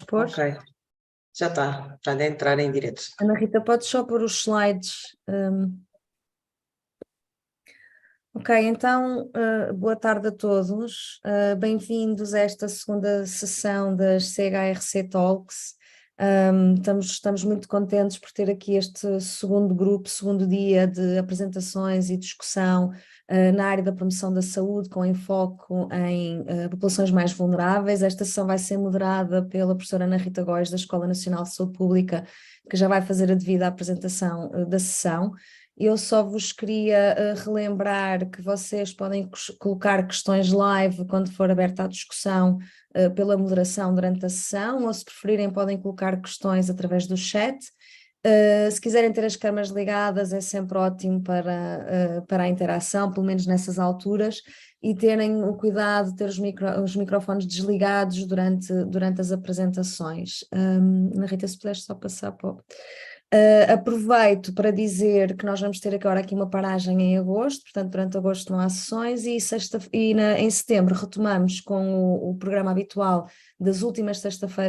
pôr? Ok, já está a entrar em direto. Ana Rita, podes só pôr os slides? Ok, então, boa tarde a todos. Bem-vindos a esta segunda sessão das CHRC Talks. Estamos muito contentes por ter aqui este segundo grupo, segundo dia de apresentações e discussão na área da promoção da saúde, com enfoque em populações mais vulneráveis. Esta sessão vai ser moderada pela professora Ana Rita Góes, da Escola Nacional de Saúde Pública, que já vai fazer a devida apresentação da sessão. Eu só vos queria relembrar que vocês podem colocar questões live quando for aberta a discussão pela moderação durante a sessão, ou se preferirem podem colocar questões através do chat. Se quiserem ter as câmaras ligadas é sempre ótimo para a interação, pelo menos nessas alturas, e terem o cuidado de ter os microfones desligados durante as apresentações. Ana Rita, se puderes só passar para o... aproveito para dizer que nós vamos ter agora aqui uma paragem em agosto, portanto durante agosto não há sessões e em setembro retomamos com o programa habitual das últimas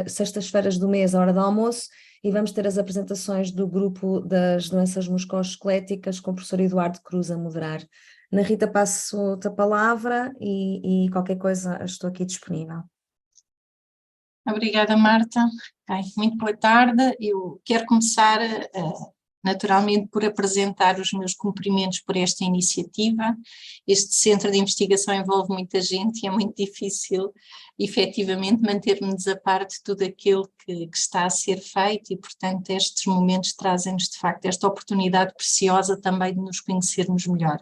sextas-feiras do mês, à hora do almoço, e vamos ter as apresentações do grupo das doenças musculoesqueléticas com o professor Eduardo Cruz a moderar. Ana Rita, passo-te a palavra e qualquer coisa estou aqui disponível. Obrigada, Marta. Muito boa tarde. Eu quero começar naturalmente por apresentar os meus cumprimentos por esta iniciativa. Este centro de investigação envolve muita gente e é muito difícil efetivamente manter-nos a par de tudo aquilo que está a ser feito e, portanto, estes momentos trazem-nos de facto esta oportunidade preciosa também de nos conhecermos melhor.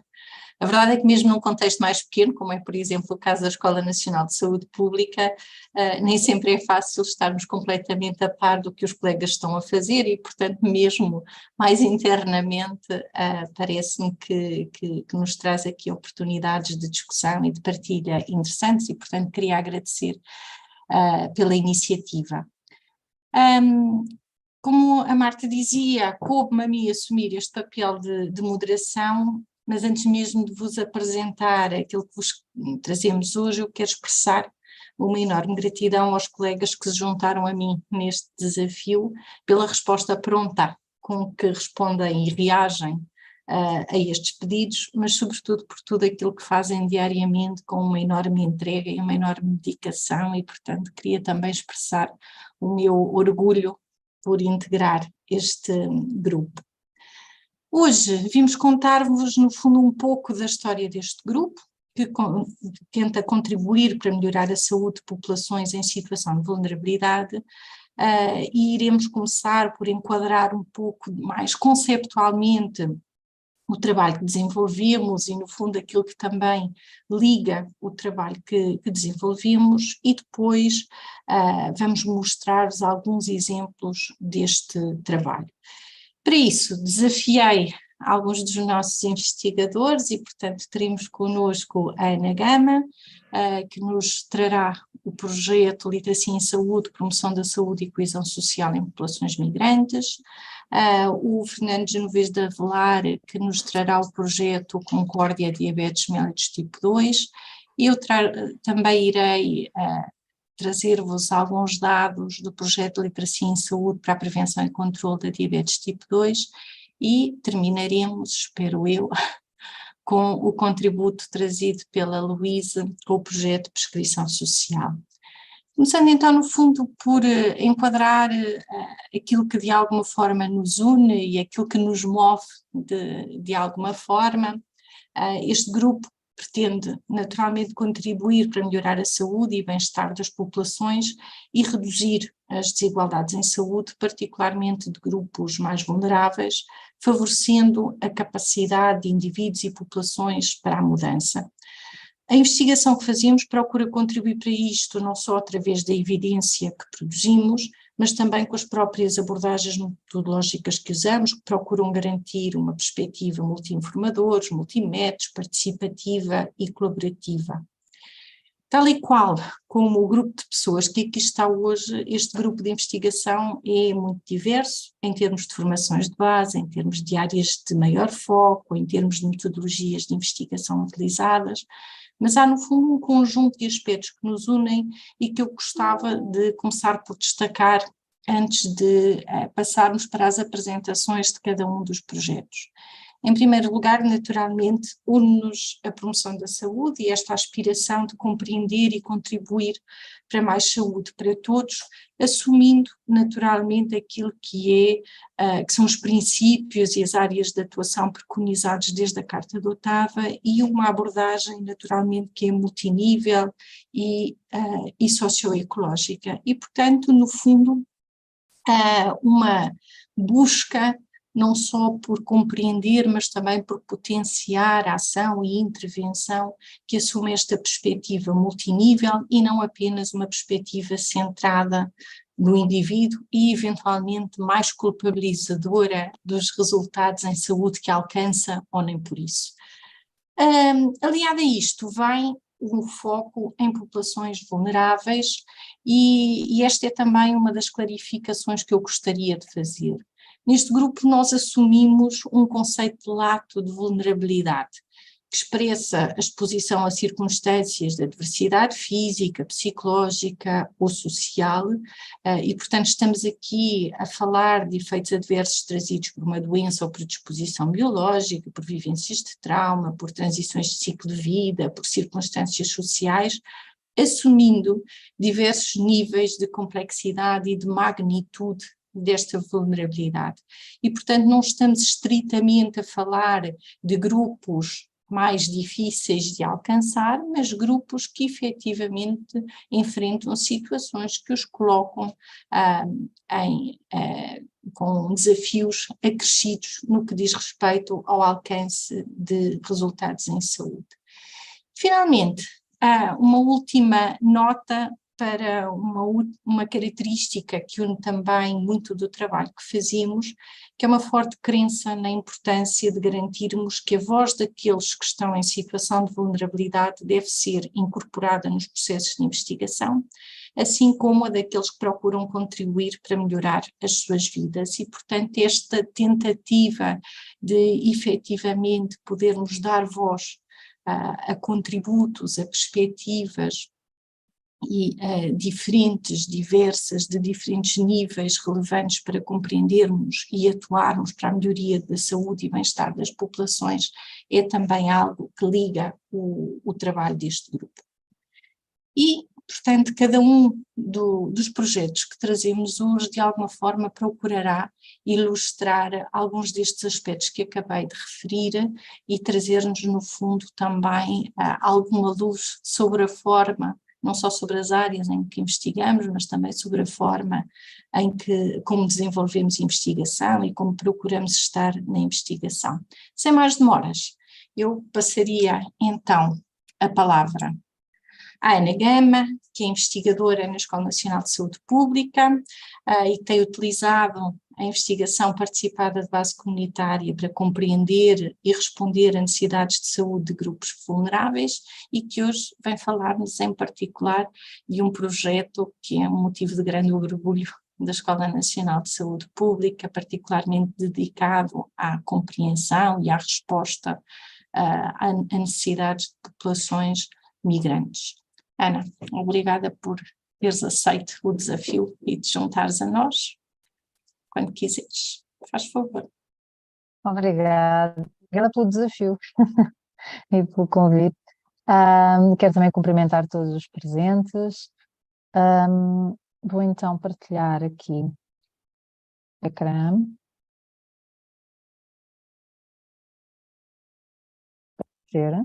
A verdade é que mesmo num contexto mais pequeno, como é por exemplo o caso da Escola Nacional de Saúde Pública, nem sempre é fácil estarmos completamente a par do que os colegas estão a fazer e, portanto, mesmo mais internamente, parece-me que nos traz aqui oportunidades de discussão e de partilha interessantes e, portanto, queria agradecer pela iniciativa. Como a Marta dizia, coube-me a mim assumir este papel de moderação, mas antes mesmo de vos apresentar aquilo que vos trazemos hoje, eu quero expressar uma enorme gratidão aos colegas que se juntaram a mim neste desafio pela resposta pronta com que respondem e reagem a estes pedidos, mas sobretudo por tudo aquilo que fazem diariamente com uma enorme entrega e uma enorme dedicação e, portanto, queria também expressar o meu orgulho por integrar este grupo. Hoje vimos contar-vos, no fundo, um pouco da história deste grupo, que tenta contribuir para melhorar a saúde de populações em situação de vulnerabilidade, e iremos começar por enquadrar um pouco mais conceptualmente o trabalho que desenvolvemos e, no fundo, aquilo que também liga o trabalho que desenvolvemos e depois vamos mostrar-vos alguns exemplos deste trabalho. Para isso, desafiei alguns dos nossos investigadores e, portanto, teremos connosco a Ana Gama, que nos trará o projeto Literacia em Saúde, Promoção da Saúde e Coesão Social em Populações Migrantes, o Fernando Genovês de Avelar, que nos trará o projeto Concórdia Diabetes Mellitus Tipo 2, e eu também irei trazer-vos alguns dados do projeto de Literacia em Saúde para a Prevenção e Controle da Diabetes Tipo 2 e terminaremos, espero eu, com o contributo trazido pela Luísa com o projeto de Prescrição Social. Começando então, no fundo, por enquadrar aquilo que de alguma forma nos une e aquilo que nos move de alguma forma, este grupo pretende naturalmente contribuir para melhorar a saúde e bem-estar das populações e reduzir as desigualdades em saúde, particularmente de grupos mais vulneráveis, favorecendo a capacidade de indivíduos e populações para a mudança. A investigação que fazemos procura contribuir para isto não só através da evidência que produzimos, mas também com as próprias abordagens metodológicas que usamos, que procuram garantir uma perspectiva multi-informadores, multimétodos, participativa e colaborativa. Tal e qual como o grupo de pessoas que aqui está hoje, este grupo de investigação é muito diverso em termos de formações de base, em termos de áreas de maior foco, em termos de metodologias de investigação utilizadas, Mas há, no fundo, um conjunto de aspectos que nos unem e que eu gostava de começar por destacar antes de passarmos para as apresentações de cada um dos projetos. Em primeiro lugar, naturalmente, une-nos a promoção da saúde e esta aspiração de compreender e contribuir para mais saúde para todos, assumindo naturalmente aquilo que são os princípios e as áreas de atuação preconizados desde a Carta de Otava e uma abordagem naturalmente que é multinível e socioecológica. E, portanto, no fundo, uma busca não só por compreender, mas também por potenciar a ação e intervenção que assume esta perspectiva multinível e não apenas uma perspectiva centrada no indivíduo e eventualmente mais culpabilizadora dos resultados em saúde que alcança ou nem por isso. Aliado a isto vem um foco em populações vulneráveis e esta é também uma das clarificações que eu gostaria de fazer. Neste grupo nós assumimos um conceito lato de vulnerabilidade, que expressa a exposição a circunstâncias de adversidade física, psicológica ou social, e portanto estamos aqui a falar de efeitos adversos trazidos por uma doença ou predisposição biológica, por vivências de trauma, por transições de ciclo de vida, por circunstâncias sociais, assumindo diversos níveis de complexidade e de magnitude desta vulnerabilidade. E, portanto, não estamos estritamente a falar de grupos mais difíceis de alcançar, mas grupos que efetivamente enfrentam situações que os colocam com desafios acrescidos no que diz respeito ao alcance de resultados em saúde. Finalmente, uma última nota para uma característica que une também muito do trabalho que fazemos, que é uma forte crença na importância de garantirmos que a voz daqueles que estão em situação de vulnerabilidade deve ser incorporada nos processos de investigação, assim como a daqueles que procuram contribuir para melhorar as suas vidas. E, portanto, esta tentativa de efetivamente podermos dar voz a contributos, a perspectivas e diferentes, diversas, de diferentes níveis relevantes para compreendermos e atuarmos para a melhoria da saúde e bem-estar das populações, é também algo que liga o trabalho deste grupo. E, portanto, cada um dos projetos que trazemos hoje, de alguma forma, procurará ilustrar alguns destes aspectos que acabei de referir e trazer-nos, no fundo, também alguma luz sobre a forma, não só sobre as áreas em que investigamos, mas também sobre a forma como desenvolvemos investigação e como procuramos estar na investigação. Sem mais demoras, eu passaria, então, a palavra a Ana Gama, que é investigadora na Escola Nacional de Saúde Pública e que tem utilizado a investigação participada de base comunitária para compreender e responder a necessidades de saúde de grupos vulneráveis e que hoje vem falar-nos em particular de um projeto que é um motivo de grande orgulho da Escola Nacional de Saúde Pública, particularmente dedicado à compreensão e à resposta a necessidades de populações migrantes. Ana, obrigada por teres aceito o desafio e te juntares a nós. Quando quiseres, faz favor. Obrigada pelo desafio e pelo convite. Quero também cumprimentar todos os presentes. Vou então partilhar aqui o ecrã. Ver.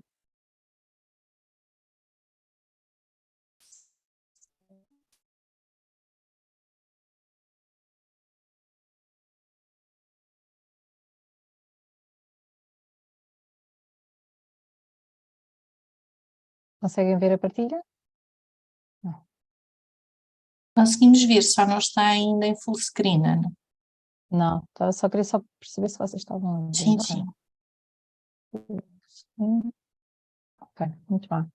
Conseguem ver a partilha? Não. Conseguimos ver, só não está ainda em full screen, Ana. Não, só queria perceber se vocês estavam a ver. Sim, sim. Ok, muito bem.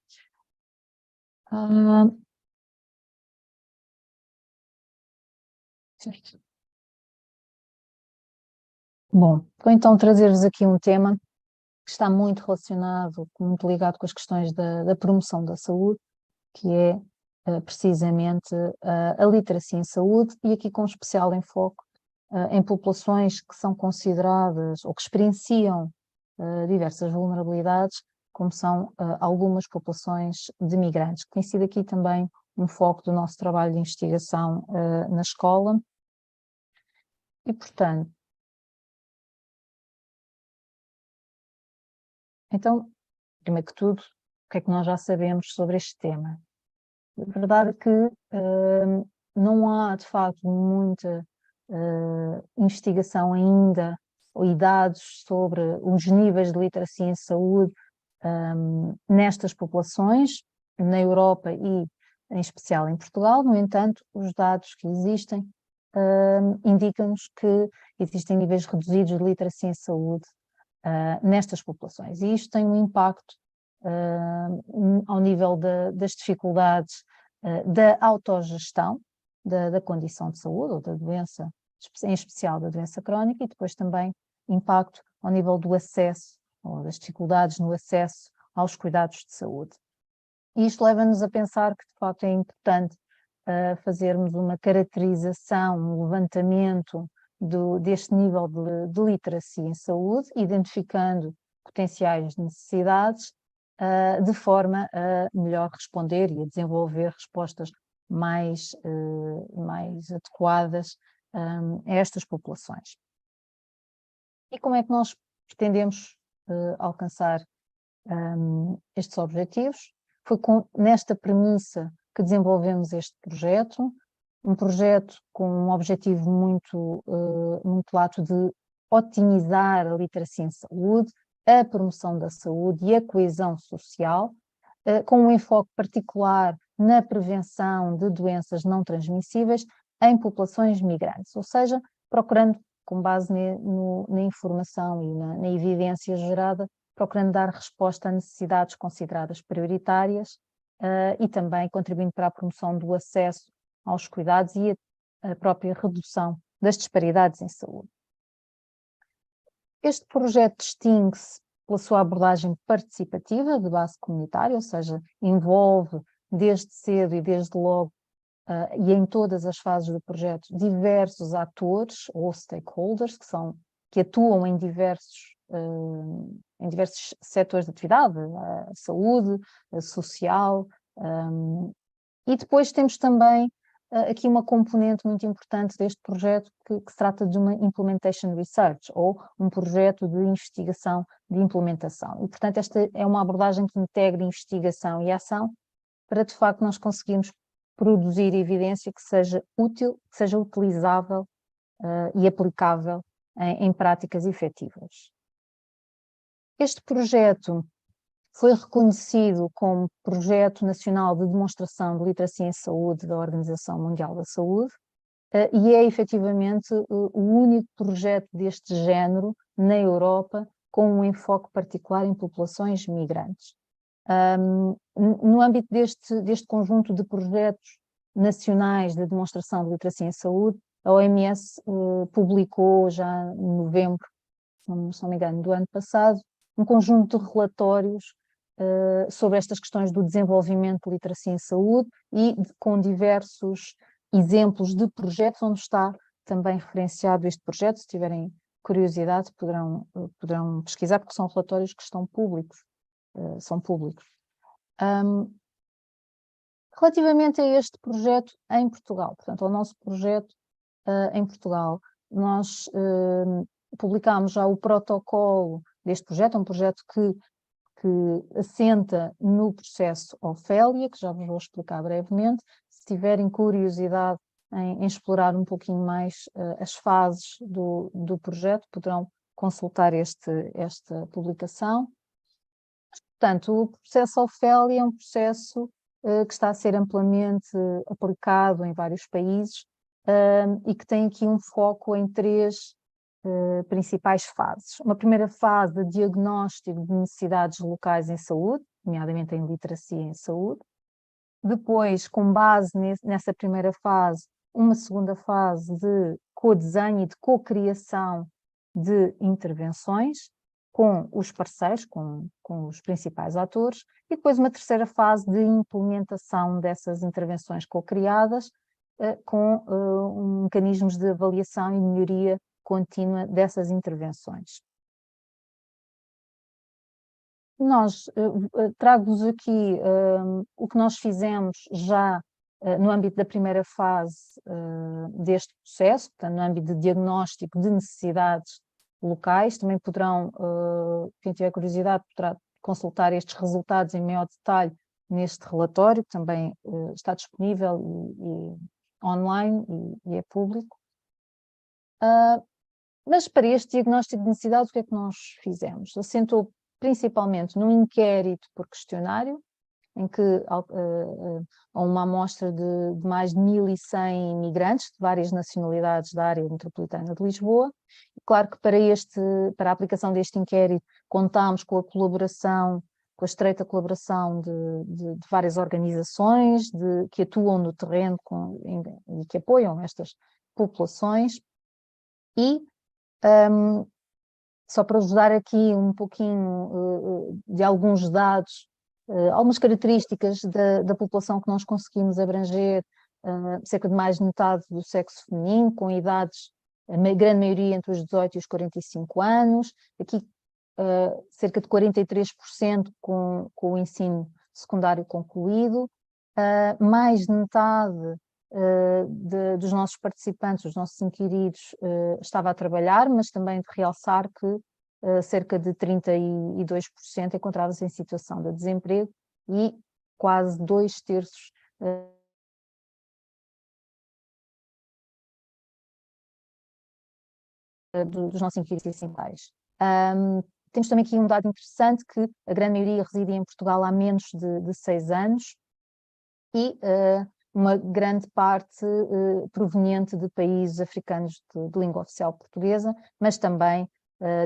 Bom, vou então trazer-vos aqui um tema que está muito relacionado, muito ligado com as questões da promoção da saúde, que é precisamente a literacia em saúde, e aqui com especial enfoque em populações que são consideradas ou que experienciam diversas vulnerabilidades, como são algumas populações de migrantes, que tem sido aqui também um foco do nosso trabalho de investigação na escola. E, portanto, então, primeiro que tudo, o que é que nós já sabemos sobre este tema? A verdade é que não há, de facto, muita investigação ainda e dados sobre os níveis de literacia em saúde nestas populações, na Europa e em especial em Portugal. No entanto, os dados que existem indicam-nos que existem níveis reduzidos de literacia em saúde nestas populações, e isto tem um impacto ao nível das dificuldades da autogestão da condição de saúde ou da doença, em especial da doença crónica, e depois também impacto ao nível do acesso ou das dificuldades no acesso aos cuidados de saúde. E isto leva-nos a pensar que, de facto, é importante fazermos uma caracterização, um levantamento deste nível de literacia em saúde, identificando potenciais necessidades, de forma a melhor responder e a desenvolver respostas mais adequadas a estas populações. E como é que nós pretendemos alcançar estes objetivos? Foi nesta premissa que desenvolvemos este projeto, um projeto com um objetivo muito lato de otimizar a literacia em saúde, a promoção da saúde e a coesão social, com um enfoque particular na prevenção de doenças não transmissíveis em populações migrantes, ou seja, procurando, com base na informação e na evidência gerada, procurando dar resposta a necessidades consideradas prioritárias e também contribuindo para a promoção do acesso aos cuidados e a própria redução das disparidades em saúde. Este projeto distingue-se pela sua abordagem participativa de base comunitária, ou seja, envolve desde cedo e desde logo e em todas as fases do projeto diversos atores ou stakeholders que atuam em diversos setores de atividade, a saúde, a social, e depois temos também aqui uma componente muito importante deste projeto que se trata de uma Implementation Research, ou um projeto de investigação de implementação. E, portanto, esta é uma abordagem que integra investigação e ação para, de facto, nós conseguirmos produzir evidência que seja útil, que seja utilizável e aplicável em práticas efetivas. Este projeto foi reconhecido como Projeto Nacional de Demonstração de Literacia em Saúde da Organização Mundial da Saúde e é efetivamente o único projeto deste género na Europa com um enfoque particular em populações migrantes. No âmbito deste conjunto de projetos nacionais de demonstração de literacia em saúde, a OMS publicou já em novembro, se não me engano, do ano passado, um conjunto de relatórios sobre estas questões do desenvolvimento de literacia em saúde e com diversos exemplos de projetos onde está também referenciado este projeto. Se tiverem curiosidade poderão pesquisar, porque são relatórios que estão públicos, são públicos. Relativamente a este projeto em Portugal, portanto, ao nosso projeto em Portugal, nós publicámos já o protocolo deste projeto, um projeto que assenta no processo Ofélia, que já vos vou explicar brevemente. Se tiverem curiosidade em explorar um pouquinho mais as fases do projeto, poderão consultar esta publicação. Portanto, o processo Ofélia é um processo que está a ser amplamente aplicado em vários países e que tem aqui um foco em três principais fases. Uma primeira fase de diagnóstico de necessidades locais em saúde, nomeadamente em literacia em saúde. Depois, com base nessa primeira fase, uma segunda fase de co-desenho e de co-criação de intervenções. com os parceiros, com os principais atores, e depois uma terceira fase de implementação dessas intervenções co-criadas, com mecanismos de avaliação e melhoria contínua dessas intervenções. Trago-vos aqui o que nós fizemos já no âmbito da primeira fase deste processo, portanto, no âmbito de diagnóstico de necessidades locais. Também poderão, quem tiver curiosidade, poderá consultar estes resultados em maior detalhe neste relatório, que também está disponível e online e é público. Mas para este diagnóstico de necessidades, o que é que nós fizemos? Assentou principalmente num inquérito por questionário, em que há uma amostra de mais de 1.100 imigrantes de várias nacionalidades da área metropolitana de Lisboa. E claro que para a aplicação deste inquérito contámos com a estreita colaboração de várias organizações que atuam no terreno e que apoiam estas populações. E só para vos dar aqui um pouquinho de alguns dados, algumas características da população que nós conseguimos abranger, cerca de mais de metade do sexo feminino, com idades, a grande maioria entre os 18 e os 45 anos, aqui cerca de 43% com o ensino secundário concluído, mais de metade dos nossos participantes, dos nossos inquiridos, estava a trabalhar, mas também de realçar que cerca de 32% encontrava-se em situação de desemprego e quase 2/3 dos nossos inquiridos essenciais. Temos também aqui um dado interessante, que a grande maioria residia em Portugal há menos de 6 anos e uma grande parte proveniente de países africanos de língua oficial portuguesa, mas também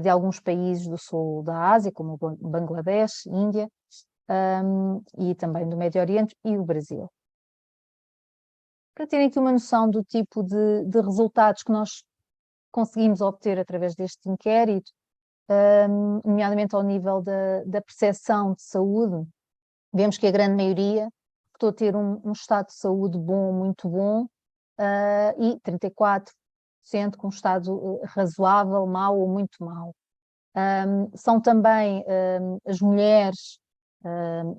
de alguns países do sul da Ásia, como o Bangladesh, Índia, e também do Médio Oriente e o Brasil. Para terem aqui uma noção do tipo de resultados que nós conseguimos obter através deste inquérito, nomeadamente ao nível da percepção de saúde, vemos que a grande maioria optou a ter um estado de saúde bom, muito bom, e 34% com um estado razoável, mau ou muito mau. São também as mulheres,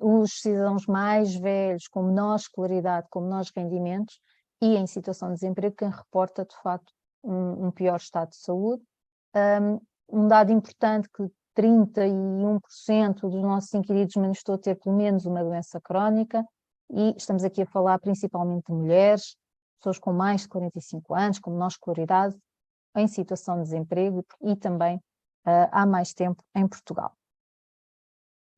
os cidadãos mais velhos, com menor escolaridade, com menores rendimentos e em situação de desemprego, quem reporta de facto um pior estado de saúde. Um dado importante, que 31% dos nossos inquiridos manifestou ter pelo menos uma doença crónica, e estamos aqui a falar principalmente de mulheres, pessoas com mais de 45 anos, com menor escolaridade, em situação de desemprego e também há mais tempo em Portugal.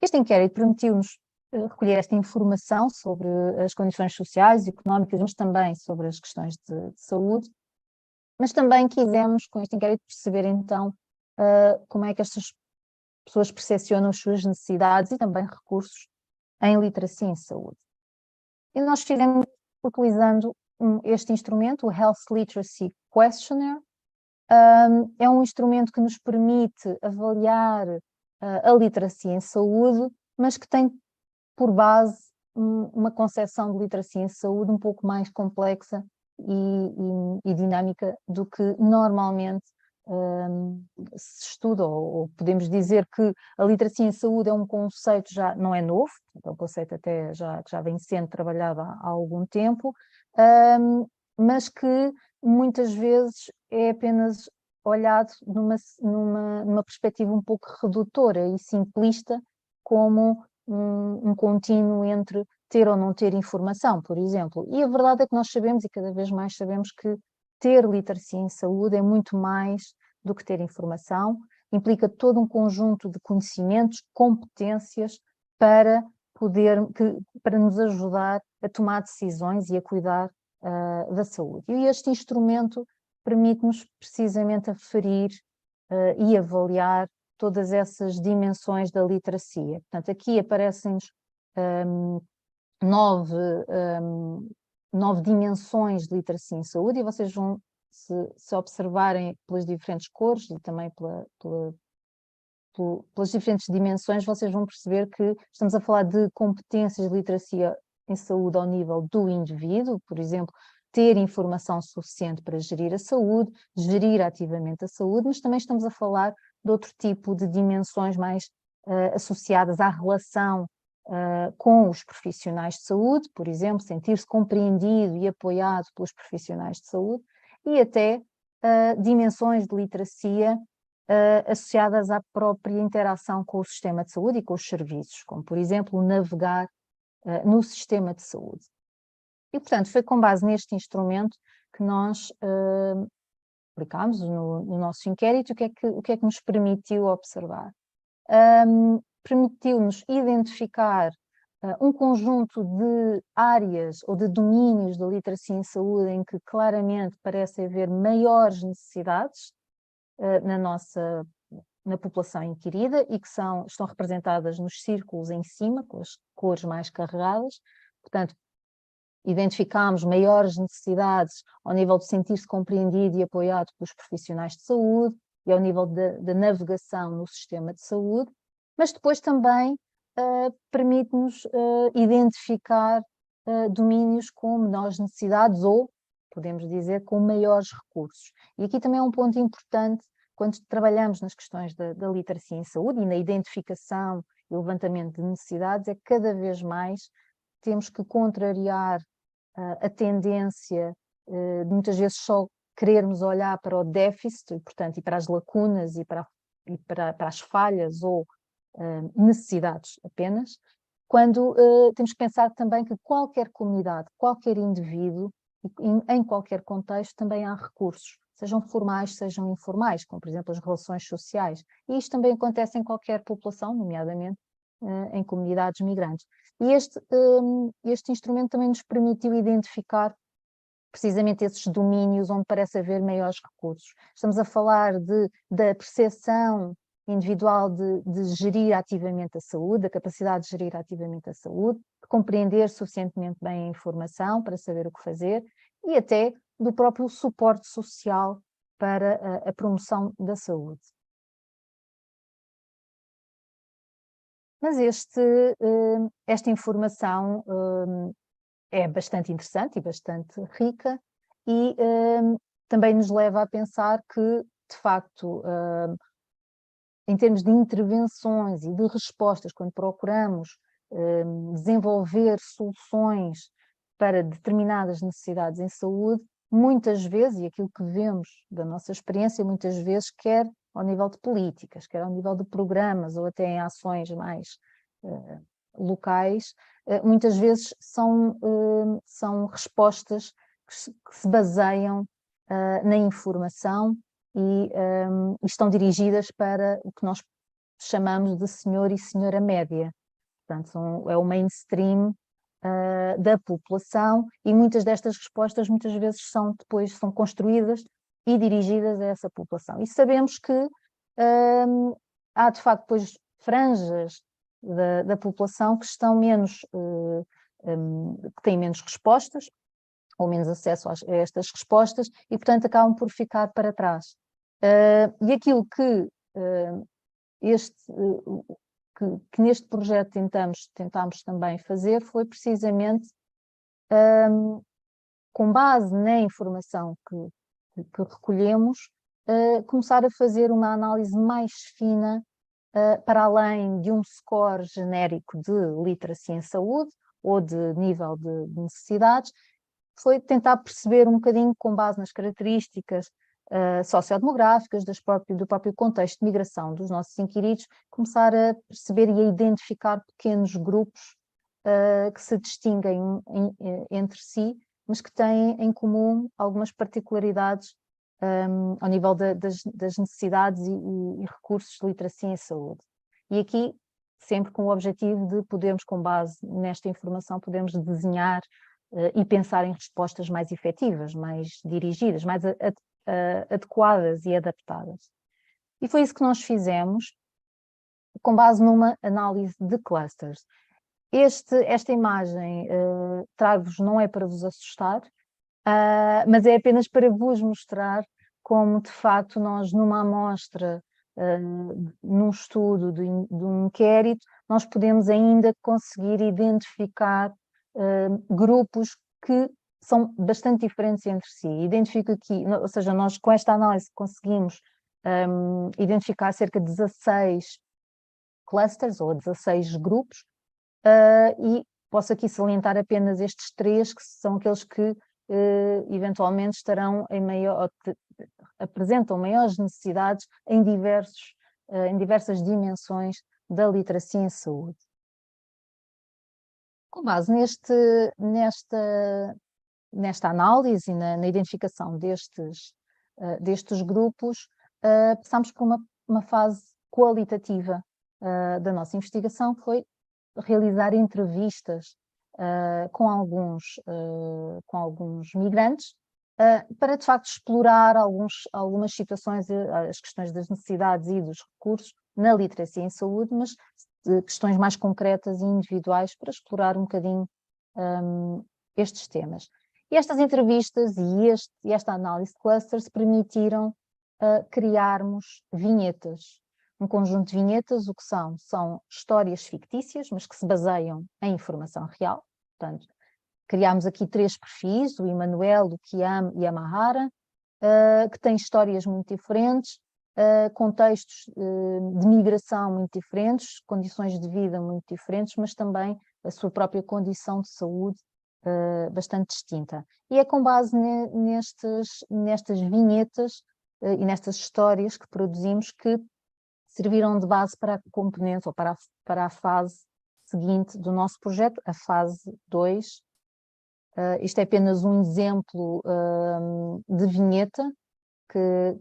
Este inquérito permitiu-nos recolher esta informação sobre as condições sociais e económicas, mas também sobre as questões de saúde, mas também quisemos, com este inquérito, perceber então como é que estas pessoas percepcionam as suas necessidades e também recursos em literacia em saúde. E nós fizemos utilizando este instrumento, o Health Literacy Questionnaire. É um instrumento que nos permite avaliar a literacia em saúde, mas que tem por base uma concepção de literacia em saúde um pouco mais complexa e dinâmica do que normalmente se estuda, ou podemos dizer que a literacia em saúde é um conceito já não é novo, é um conceito até que já vem sendo trabalhado há algum tempo, mas que muitas vezes é apenas olhado numa perspectiva um pouco redutora e simplista, como um contínuo entre ter ou não ter informação, por exemplo. E a verdade é que nós sabemos, e cada vez mais sabemos, que ter literacia em saúde é muito mais do que ter informação, implica todo um conjunto de conhecimentos, competências para nos ajudar a tomar decisões e a cuidar da saúde. E este instrumento permite-nos precisamente aferir e avaliar todas essas dimensões da literacia. Portanto, aqui aparecem-nos 9 dimensões de literacia em saúde, e vocês vão, se observarem pelas diferentes cores e também pelas diferentes dimensões, vocês vão perceber que estamos a falar de competências de literacia em saúde ao nível do indivíduo, por exemplo, ter informação suficiente para gerir a saúde, gerir ativamente a saúde, mas também estamos a falar de outro tipo de dimensões mais associadas à relação com os profissionais de saúde, por exemplo, sentir-se compreendido e apoiado pelos profissionais de saúde, e até dimensões de literacia associadas à própria interação com o sistema de saúde e com os serviços, como, por exemplo, navegar no sistema de saúde. E, portanto, foi com base neste instrumento que nós aplicámos no nosso inquérito. O que é que nos permitiu observar? Permitiu-nos identificar um conjunto de áreas ou de domínios da literacia em saúde em que claramente parece haver maiores necessidades na população inquirida e que estão representadas nos círculos em cima, com as cores mais carregadas. Portanto, identificámos maiores necessidades ao nível de sentir-se compreendido e apoiado pelos profissionais de saúde e ao nível da navegação no sistema de saúde, mas depois também permite-nos identificar domínios com menores necessidades ou, podemos dizer, com maiores recursos. E aqui também é um ponto importante quando trabalhamos nas questões da literacia em saúde e na identificação e levantamento de necessidades, é que cada vez mais temos que contrariar a tendência de muitas vezes só querermos olhar para o déficit e, portanto, e para as lacunas e para as falhas ou necessidades apenas, quando temos que pensar também que qualquer comunidade, qualquer indivíduo, em qualquer contexto, também há recursos, sejam formais, sejam informais, como por exemplo as relações sociais, e isto também acontece em qualquer população, nomeadamente em comunidades migrantes. E este instrumento também nos permitiu identificar precisamente esses domínios onde parece haver maiores recursos. Estamos a falar da percepção individual de gerir ativamente a saúde, da capacidade de gerir ativamente a saúde, de compreender suficientemente bem a informação para saber o que fazer e até do próprio suporte social para a promoção da saúde. Mas esta informação é bastante interessante e bastante rica e também nos leva a pensar que, de facto, em termos de intervenções e de respostas, quando procuramos desenvolver soluções para determinadas necessidades em saúde, muitas vezes, e aquilo que vemos da nossa experiência, muitas vezes, quer ao nível de políticas, quer ao nível de programas ou até em ações mais locais, muitas vezes são respostas que se baseiam na informação e estão dirigidas para o que nós chamamos de senhor e senhora média. Portanto, é o mainstream da população e muitas destas respostas muitas vezes são construídas e dirigidas a essa população. E sabemos que há de facto depois franjas da população que estão que têm menos respostas ou menos acesso a estas respostas e, portanto, acabam por ficar para trás. E aquilo que neste projeto tentámos também fazer foi precisamente, com base na informação que recolhemos, começar a fazer uma análise mais fina para além de um score genérico de literacia em saúde ou de nível de necessidades, foi tentar perceber um bocadinho, com base nas características sociodemográficas do próprio contexto de migração dos nossos inquiridos, começar a perceber e a identificar pequenos grupos que se distinguem entre si, mas que têm em comum algumas particularidades ao nível das necessidades e recursos de literacia em saúde. E aqui, sempre com o objetivo de podermos, com base nesta informação, podermos desenhar e pensar em respostas mais efetivas, mais dirigidas, mais adequadas e adaptadas. E foi isso que nós fizemos, com base numa análise de clusters. Esta imagem trago-vos não é para vos assustar, mas é apenas para vos mostrar como, de facto, nós numa amostra num estudo de um inquérito, nós podemos ainda conseguir identificar grupos que são bastante diferentes entre si. Identifico aqui, ou seja, nós com esta análise conseguimos identificar cerca de 16 clusters ou 16 grupos, e posso aqui salientar apenas estes 3, que são aqueles que eventualmente estarão apresentam maiores necessidades em diversas dimensões da literacia em saúde. Com base nesta análise e na identificação destes grupos, passamos por uma fase qualitativa da nossa investigação, que foi realizar entrevistas com alguns migrantes, para de facto explorar algumas situações, as questões das necessidades e dos recursos na literacia em saúde, mas questões mais concretas e individuais para explorar um bocadinho estes temas. E estas entrevistas e esta análise de clusters permitiram criarmos vinhetas. Um conjunto de vinhetas, o que são? São histórias fictícias, mas que se baseiam em informação real. Portanto, criámos aqui 3 perfis, o Emanuel, o Kiam e a Mahara, que têm histórias muito diferentes, contextos de migração muito diferentes, condições de vida muito diferentes, mas também a sua própria condição de saúde bastante distinta. E é com base nestas vinhetas e nestas histórias que produzimos que serviram de base para a componente ou para a fase seguinte do nosso projeto, a fase 2. Isto é apenas um exemplo de vinheta que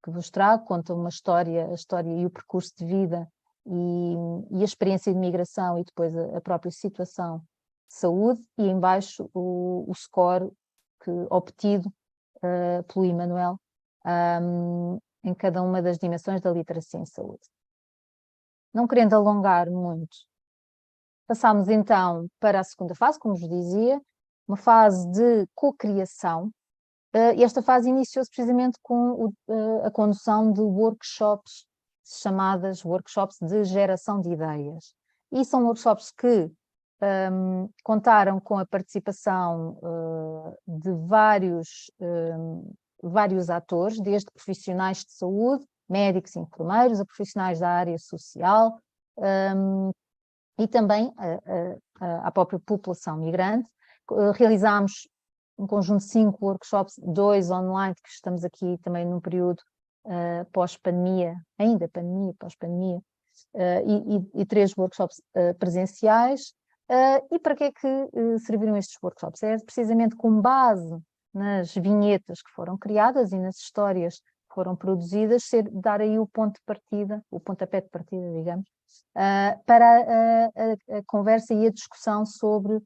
vos trago, conta a história e o percurso de vida e a experiência de migração e depois a própria situação de saúde, e em baixo o score obtido pelo Emanuel em cada uma das dimensões da literacia em saúde. Não querendo alongar muito, passámos então para a segunda fase, como vos dizia, uma fase de cocriação, e esta fase iniciou-se precisamente com a condução de workshops, chamadas workshops de geração de ideias. E são workshops que contaram com a participação de vários atores, desde profissionais de saúde, médicos e enfermeiros, a profissionais da área social, e também a própria população migrante. Realizámos um conjunto de 5 workshops, 2 online, que estamos aqui também num período pós-pandemia, ainda pandemia, pós-pandemia, e 3 workshops presenciais. E para que é que serviram estes workshops? É precisamente com base nas vinhetas que foram criadas e nas histórias que foram produzidas, dar aí o ponto de partida, o pontapé de partida, digamos, para a conversa e a discussão sobre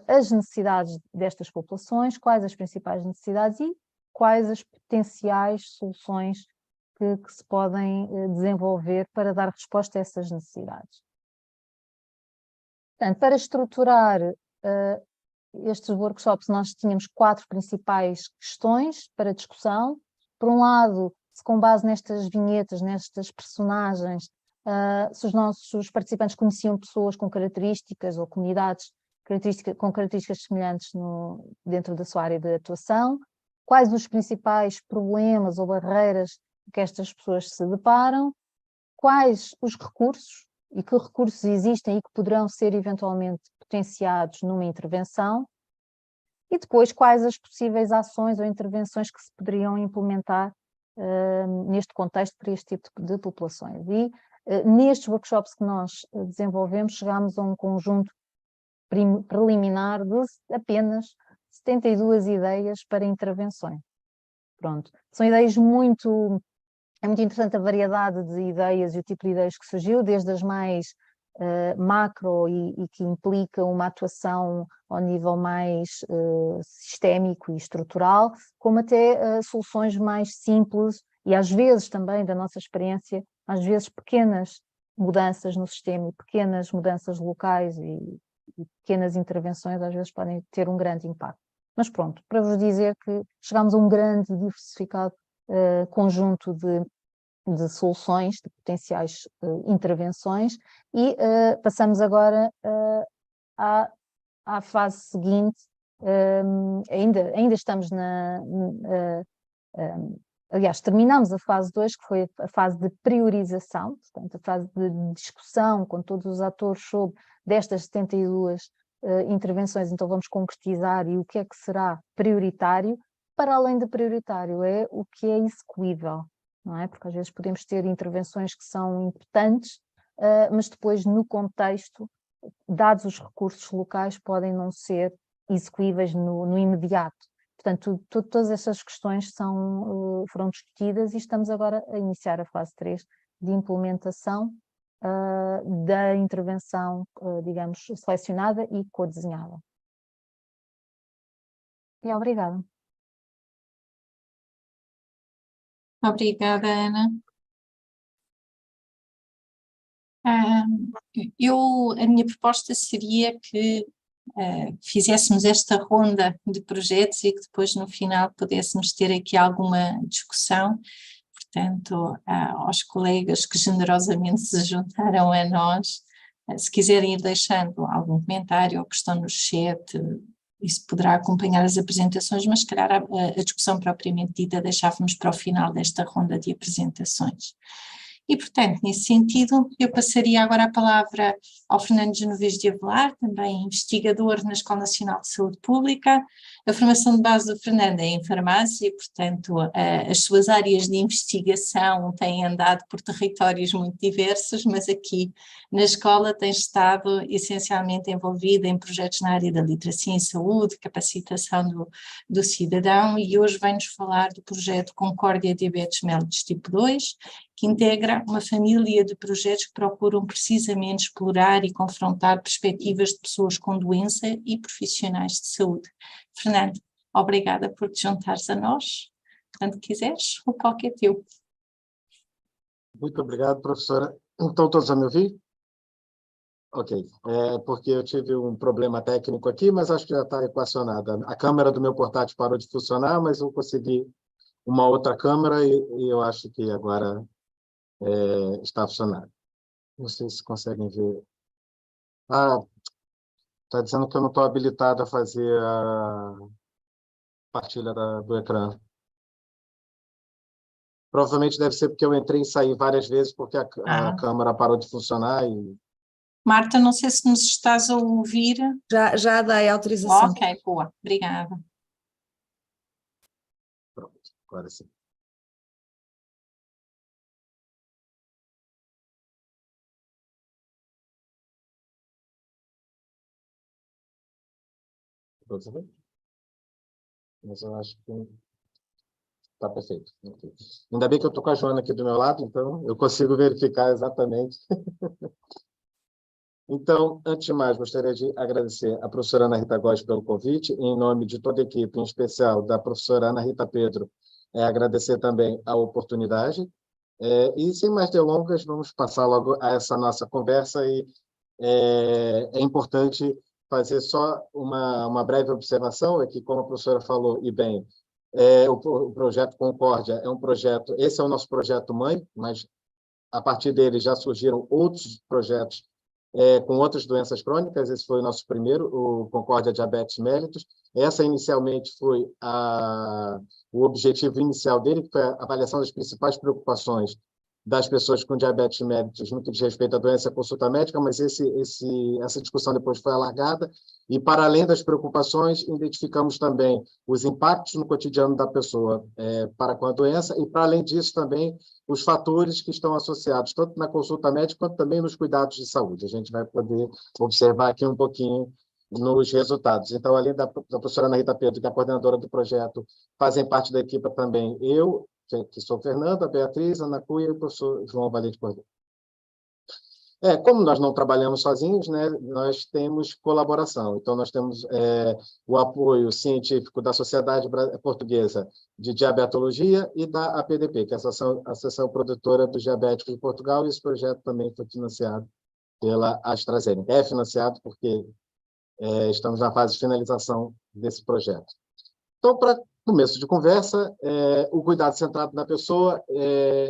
as necessidades destas populações, quais as principais necessidades e quais as potenciais soluções que se podem desenvolver para dar resposta a essas necessidades. Portanto, para estruturar estes workshops, nós tínhamos 4 principais questões para discussão. Por um lado, se com base nestas vinhetas, nestas personagens, se os nossos participantes conheciam pessoas com características ou comunidades com características semelhantes dentro da sua área de atuação, quais os principais problemas ou barreiras que estas pessoas se deparam, quais os recursos e que recursos existem e que poderão ser eventualmente potenciados numa intervenção, e depois quais as possíveis ações ou intervenções que se poderiam implementar neste contexto para este tipo de populações. E nestes workshops que nós desenvolvemos, chegámos a um conjunto preliminar de apenas 72 ideias para intervenções. Pronto, são ideias é muito interessante a variedade de ideias e o tipo de ideias que surgiu, desde as mais macro e que implica uma atuação ao nível mais sistémico e estrutural, como até soluções mais simples e às vezes também, da nossa experiência, às vezes pequenas mudanças no sistema e pequenas mudanças locais e pequenas intervenções às vezes podem ter um grande impacto. Mas pronto, para vos dizer que chegámos a um grande e diversificado conjunto de de soluções, de potenciais intervenções, e passamos agora à fase seguinte. Ainda estamos aliás, terminamos a fase 2, que foi a fase de priorização, portanto, a fase de discussão com todos os atores sobre destas 72 intervenções, então vamos concretizar e o que é que será prioritário. Para além de prioritário, é o que é execuível, não é? Porque às vezes podemos ter intervenções que são importantes, mas depois no contexto, dados os recursos locais, podem não ser execuíveis no imediato. Portanto, todas essas questões foram discutidas e estamos agora a iniciar a fase 3 de implementação da intervenção, digamos, selecionada e codesenhada. E obrigada. Obrigada, Ana. A minha proposta seria que fizéssemos esta ronda de projetos e que depois no final pudéssemos ter aqui alguma discussão. Portanto, aos colegas que generosamente se juntaram a nós, se quiserem ir deixando algum comentário ou questão no chat, isso poderá acompanhar as apresentações, mas se calhar a discussão propriamente dita deixávamos para o final desta ronda de apresentações. E, portanto, nesse sentido, eu passaria agora a palavra ao Fernando Genovês de Avelar, também investigador na Escola Nacional de Saúde Pública. A formação de base do Fernando é em farmácia, e, portanto, as suas áreas de investigação têm andado por territórios muito diversos, mas aqui na escola tem estado essencialmente envolvida em projetos na área da literacia em saúde, capacitação do cidadão, e hoje vai-nos falar do projeto Concórdia Diabetes Mellitus Tipo 2, que integra uma família de projetos que procuram precisamente explorar e confrontar perspectivas de pessoas com doença e profissionais de saúde. Fernando, obrigada por te juntares a nós. Quando quiseres, o palco é teu. Muito obrigado, professora. Então, todos a me ouvir? Ok, porque eu tive um problema técnico aqui, mas acho que já está equacionada. A câmera do meu portátil parou de funcionar, mas eu consegui uma outra câmera e eu acho que agora está funcionando. Não sei se conseguem ver. Está dizendo que eu não estou habilitado a fazer a partilha do ecrã. Provavelmente deve ser porque eu entrei e saí várias vezes, porque a câmera parou de funcionar. Marta, não sei se nos estás a ouvir. Já dei autorização. Ok, boa, obrigada. Pronto, agora sim. Mas eu acho que está perfeito. Ainda bem que eu estou com a Joana aqui do meu lado, então eu consigo verificar exatamente. Então, antes de mais, gostaria de agradecer à professora Ana Rita Góes pelo convite, em nome de toda a equipe, em especial da professora Ana Rita Pedro, agradecer também a oportunidade. E, sem mais delongas, vamos passar logo a essa nossa conversa. E é importante fazer só uma breve observação, é que, como a professora falou, e bem, o projeto Concórdia é um projeto, esse é o nosso projeto mãe, mas a partir dele já surgiram outros projetos com outras doenças crônicas. Esse foi o nosso primeiro, o Concórdia Diabetes Mellitus. Essa, inicialmente, foi o objetivo inicial dele, que foi a avaliação das principais preocupações das pessoas com diabetes mellitus no que diz respeito à doença e à consulta médica, mas essa discussão depois foi alargada, e, para além das preocupações, identificamos também os impactos no cotidiano da pessoa para com a doença, e, para além disso, também os fatores que estão associados, tanto na consulta médica, quanto também nos cuidados de saúde. A gente vai poder observar aqui um pouquinho nos resultados. Então, além da professora Ana Rita Pedro, que é a coordenadora do projeto, fazem parte da equipe também eu, que sou Fernando, a Beatriz, a Ana Cunha e o professor João Valente Cordeiro. Como nós não trabalhamos sozinhos, né, nós temos colaboração. Então, nós temos o apoio científico da Sociedade Portuguesa de Diabetologia e da APDP, que é a Associação Produtora dos Diabéticos de Portugal, e esse projeto também foi financiado pela AstraZeneca. É financiado porque estamos na fase de finalização desse projeto. Então, para começo de conversa, o cuidado centrado na pessoa,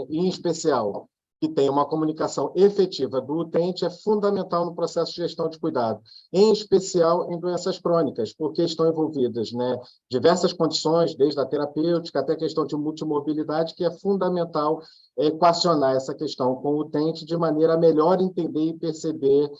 em especial, que tem uma comunicação efetiva do utente, é fundamental no processo de gestão de cuidado, em especial em doenças crônicas, porque estão envolvidas, né, diversas condições, desde a terapêutica até a questão de multimobilidade, que é fundamental equacionar essa questão com o utente de maneira a melhor entender e perceber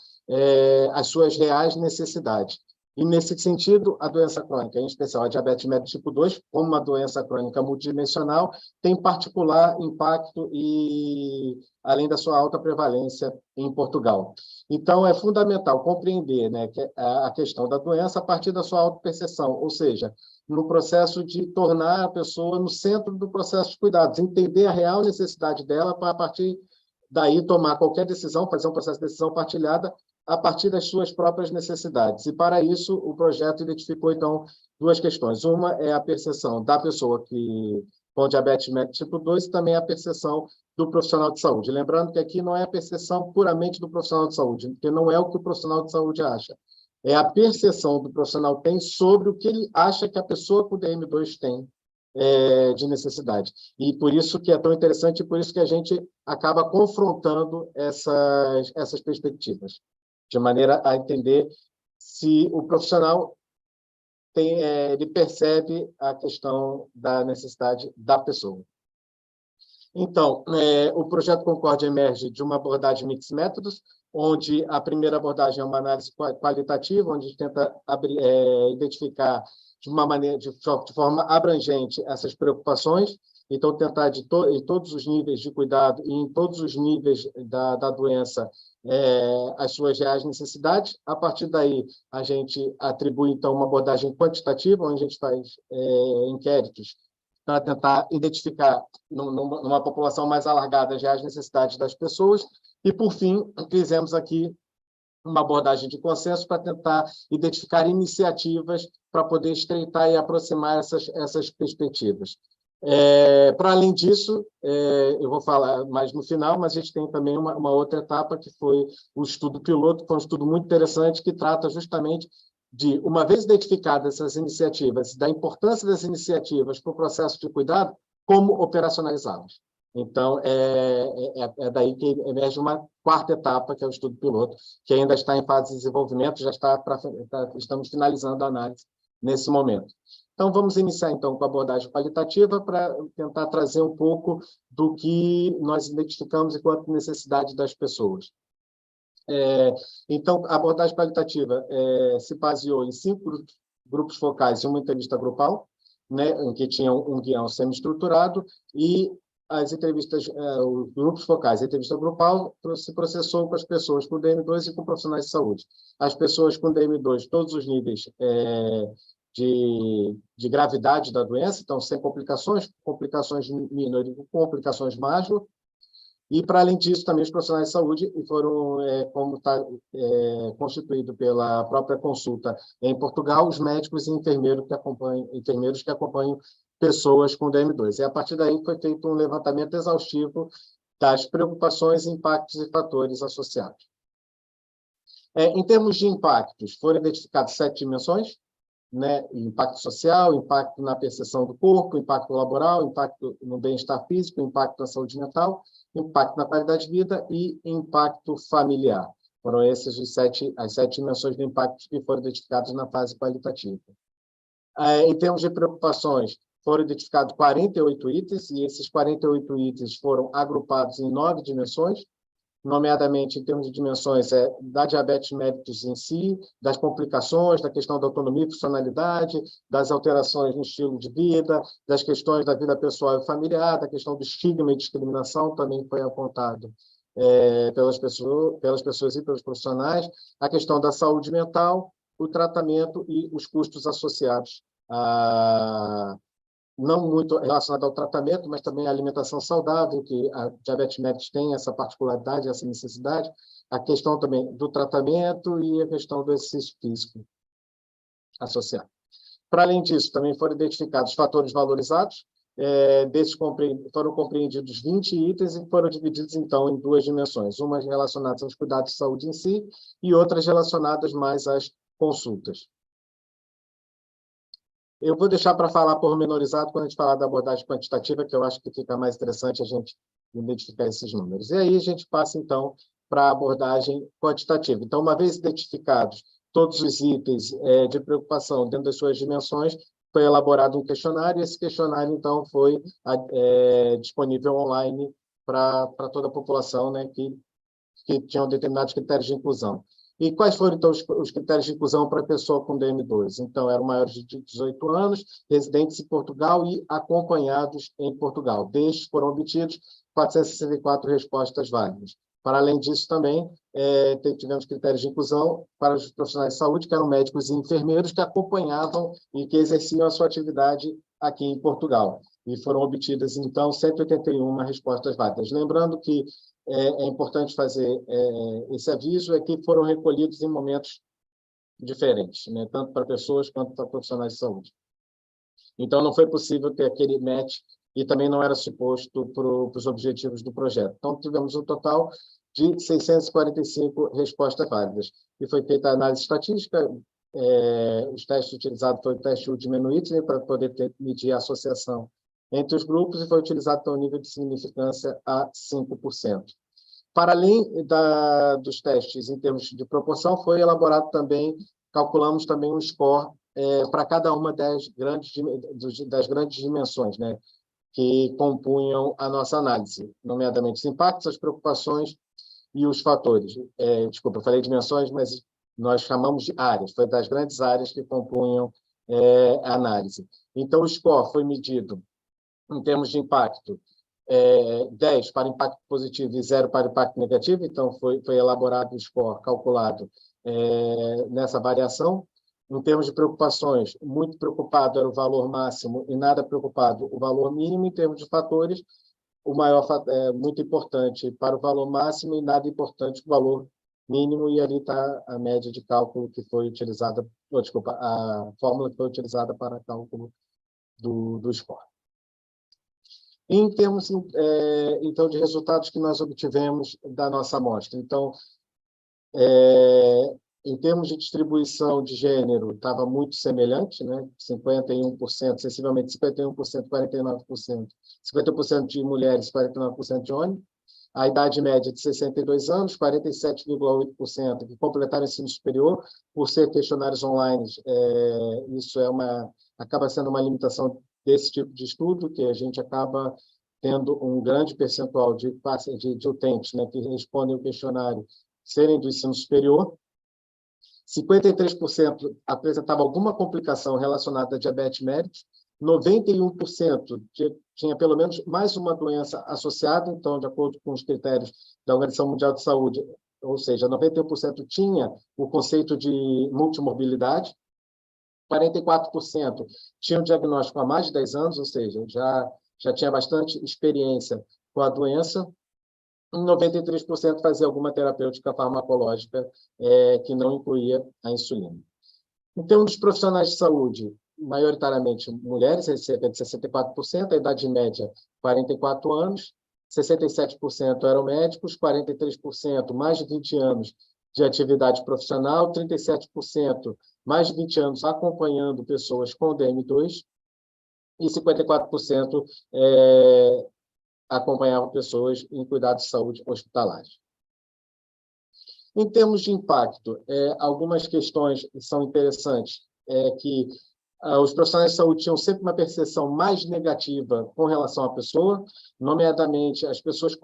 as suas reais necessidades. E, nesse sentido, a doença crônica, em especial a diabetes mellitus tipo 2, como uma doença crônica multidimensional, tem particular impacto e além da sua alta prevalência em Portugal. Então, é fundamental compreender, né, a questão da doença a partir da sua autoperceção, ou seja, no processo de tornar a pessoa no centro do processo de cuidados, entender a real necessidade dela para, a partir daí, tomar qualquer decisão, fazer um processo de decisão partilhada a partir das suas próprias necessidades. E, para isso, o projeto identificou, então, duas questões. Uma é a percepção da pessoa com diabetes mellitus tipo 2 e também a percepção do profissional de saúde. Lembrando que aqui não é a percepção puramente do profissional de saúde, porque não é o que o profissional de saúde acha. É a percepção do profissional tem sobre o que ele acha que a pessoa com DM2 tem de necessidade. E por isso que é tão interessante, e por isso que a gente acaba confrontando essas perspectivas, de maneira a entender se o profissional ele percebe a questão da necessidade da pessoa. Então, o projeto Concórdia emerge de uma abordagem Mixed Methods, onde a primeira abordagem é uma análise qualitativa, onde a gente tenta identificar de uma maneira, de forma abrangente essas preocupações, então tentar em todos os níveis de cuidado e em todos os níveis da doença as suas reais necessidades. A partir daí, a gente atribui, então, uma abordagem quantitativa, onde a gente faz inquéritos para tentar identificar, numa população mais alargada, as reais necessidades das pessoas. E, por fim, fizemos aqui uma abordagem de consenso para tentar identificar iniciativas para poder estreitar e aproximar essas perspectivas. Para além disso, eu vou falar mais no final, mas a gente tem também uma outra etapa, que foi o estudo piloto, que foi um estudo muito interessante, que trata justamente de, uma vez identificadas essas iniciativas, da importância das iniciativas para o processo de cuidado, como operacionalizá-las. Então, é daí que emerge uma quarta etapa, que é o estudo piloto, que ainda está em fase de desenvolvimento, estamos finalizando a análise nesse momento. Então, vamos iniciar, então, com a abordagem qualitativa para tentar trazer um pouco do que nós identificamos enquanto necessidade das pessoas. Então, a abordagem qualitativa se baseou em 5 grupos focais e uma entrevista grupal, né, em que tinha um guião semi-estruturado, e as entrevistas, os grupos focais, a entrevista grupal se processou com as pessoas com DM2 e com profissionais de saúde. As pessoas com DM2, todos os níveis de gravidade da doença, então, sem complicações minor e complicações major. E, para além disso, também os profissionais de saúde foram, como está constituído pela própria consulta em Portugal, os médicos e enfermeiros que acompanham pessoas com DM2. E, a partir daí, foi feito um levantamento exaustivo das preocupações, impactos e fatores associados. Em termos de impactos, foram identificadas 7 dimensões, né? Impacto social, impacto na percepção do corpo, impacto laboral, impacto no bem-estar físico, impacto na saúde mental, impacto na qualidade de vida e impacto familiar. Foram essas as 7 dimensões de impactos que foram identificadas na fase qualitativa. Em termos de preocupações, foram identificados 48 itens, e esses 48 itens foram agrupados em 9 dimensões, nomeadamente em termos de dimensões da diabetes mellitus em si, das complicações, da questão da autonomia e funcionalidade, das alterações no estilo de vida, das questões da vida pessoal e familiar, da questão do estigma e discriminação, também foi apontado pelas pessoas e pelos profissionais, a questão da saúde mental, o tratamento e os custos associados não muito relacionado ao tratamento, mas também à alimentação saudável, que a diabetes mellitus tem essa particularidade, essa necessidade, a questão também do tratamento e a questão do exercício físico associado. Para além disso, também foram identificados fatores valorizados, desses foram compreendidos 20 itens e foram divididos, então, em 2 dimensões, umas relacionadas aos cuidados de saúde em si e outras relacionadas mais às consultas. Eu vou deixar para falar pormenorizado quando a gente falar da abordagem quantitativa, que eu acho que fica mais interessante a gente identificar esses números. E aí a gente passa, então, para a abordagem quantitativa. Então, uma vez identificados todos os itens de preocupação dentro das suas dimensões, foi elaborado um questionário, e esse questionário, então, foi disponível online para toda a população, né, que tinham determinados critérios de inclusão. E quais foram, então, os critérios de inclusão para a pessoa com DM2? Então, eram maiores de 18 anos, residentes em Portugal e acompanhados em Portugal. Destes foram obtidos 464 respostas válidas. Para além disso, também tivemos critérios de inclusão para os profissionais de saúde, que eram médicos e enfermeiros que acompanhavam e que exerciam a sua atividade aqui em Portugal. E foram obtidas, então, 181 respostas válidas. Lembrando que é importante fazer esse aviso, é que foram recolhidos em momentos diferentes, né? Tanto para pessoas quanto para profissionais de saúde. Então, não foi possível ter aquele match e também não era suposto para os objetivos do projeto. Então, tivemos um total de 645 respostas válidas. E foi feita a análise estatística, os testes utilizados foi o teste Udemy-Whitney para poder medir a associação entre os grupos e foi utilizado para um nível de significância a 5%. Para além dos testes em termos de proporção, foi elaborado também, calculamos também um score para cada uma das grandes dimensões, né, que compunham a nossa análise, nomeadamente os impactos, as preocupações e os fatores. Desculpa, eu falei dimensões, mas nós chamamos de áreas, foi das grandes áreas que compunham a análise. Então, o score foi medido em termos de impacto, 10 para impacto positivo e 0 para impacto negativo, então foi elaborado o score calculado nessa variação. Em termos de preocupações, muito preocupado era o valor máximo e nada preocupado o valor mínimo. Em termos de fatores, o maior muito importante para o valor máximo e nada importante o valor mínimo, e ali está a média de cálculo que foi utilizada, desculpa, a fórmula que foi utilizada para cálculo do score. Em termos, então, de resultados que nós obtivemos da nossa amostra. Então, em termos de distribuição de gênero, estava muito semelhante, né? 51%, sensivelmente 51%, 49%, 50% de mulheres, 49% de homens. A idade média de 62 anos, 47,8% que completaram ensino superior, por ser questionários online, isso acaba sendo uma limitação desse tipo de estudo, que a gente acaba tendo um grande percentual de utentes, né, que respondem o questionário serem do ensino superior. 53% apresentava alguma complicação relacionada a diabetes mellitus, 91% tinha pelo menos mais uma doença associada, então, de acordo com os critérios da Organização Mundial de Saúde, ou seja, 91% tinha o conceito de multimorbilidade, 44% tinham diagnóstico há mais de 10 anos, ou seja, já tinha bastante experiência com a doença, e 93% fazia alguma terapêutica farmacológica que não incluía a insulina. Em termos dos profissionais de saúde, maioritariamente mulheres, cerca de 64%, a idade média 44 anos, 67% eram médicos, 43% mais de 20 anos de atividade profissional, 37% mais de 20 anos acompanhando pessoas com DM2 e 54% acompanhavam pessoas em cuidados de saúde hospitalares. Em termos de impacto, algumas questões que são interessantes que os profissionais de saúde tinham sempre uma percepção mais negativa com relação à pessoa, nomeadamente as pessoas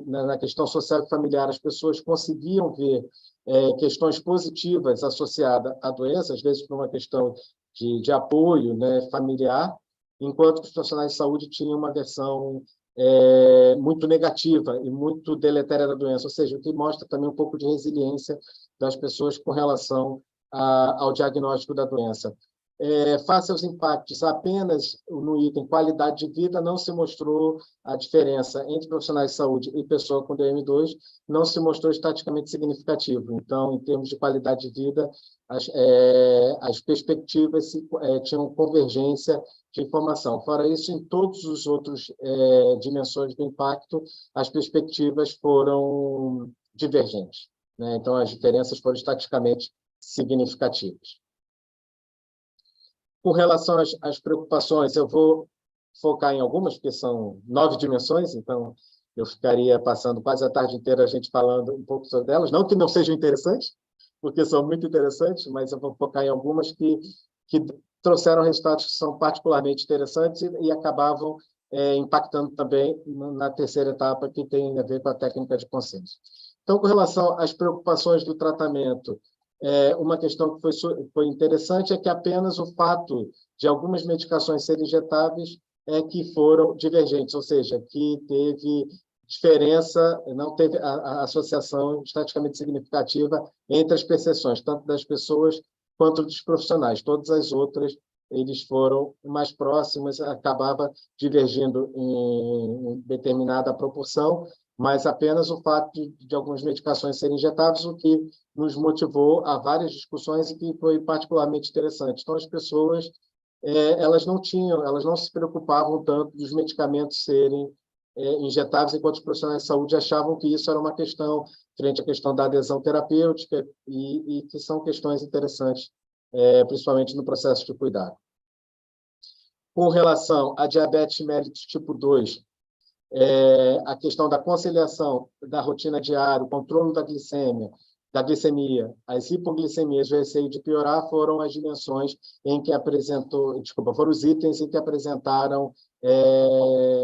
na questão social e familiar, as pessoas conseguiam ver questões positivas associadas à doença, às vezes por uma questão de apoio, né, familiar, enquanto os profissionais de saúde tinham uma versão muito negativa e muito deletéria da doença, ou seja, o que mostra também um pouco de resiliência das pessoas com relação ao diagnóstico da doença. Face aos impactos apenas no item qualidade de vida, não se mostrou a diferença entre profissionais de saúde e pessoa com DM2, não se mostrou estatisticamente significativo. Então, em termos de qualidade de vida, as perspectivas tinham convergência de informação. Fora isso, em todos os outros dimensões do impacto, as perspectivas foram divergentes, né? Então, as diferenças foram estatisticamente significativas. Com relação às preocupações, eu vou focar em algumas, porque são 9 dimensões, então eu ficaria passando quase a tarde inteira a gente falando um pouco sobre elas, não que não sejam interessantes, porque são muito interessantes, mas eu vou focar em algumas que trouxeram resultados que são particularmente interessantes e acabavam impactando também na terceira etapa, que tem a ver com a técnica de consenso. Então, com relação às preocupações do tratamento, uma questão que foi interessante é que apenas o fato de algumas medicações serem injetáveis que foram divergentes, ou seja, que teve diferença, não teve a associação estatisticamente significativa entre as percepções, tanto das pessoas quanto dos profissionais. Todas as outras, eles foram mais próximos, acabava divergindo em determinada proporção, mas apenas o fato de algumas medicações serem injetáveis, o que nos motivou a várias discussões e que foi particularmente interessante. Então, as pessoas elas não se preocupavam tanto dos medicamentos serem injetáveis, enquanto os profissionais de saúde achavam que isso era uma questão frente à questão da adesão terapêutica e que são questões interessantes, principalmente no processo de cuidado. Com relação à diabetes mellitus tipo 2, a questão da conciliação da rotina diária, o controle da glicemia, as hipoglicemias, o receio de piorar foram as dimensões em que foram os itens em que apresentaram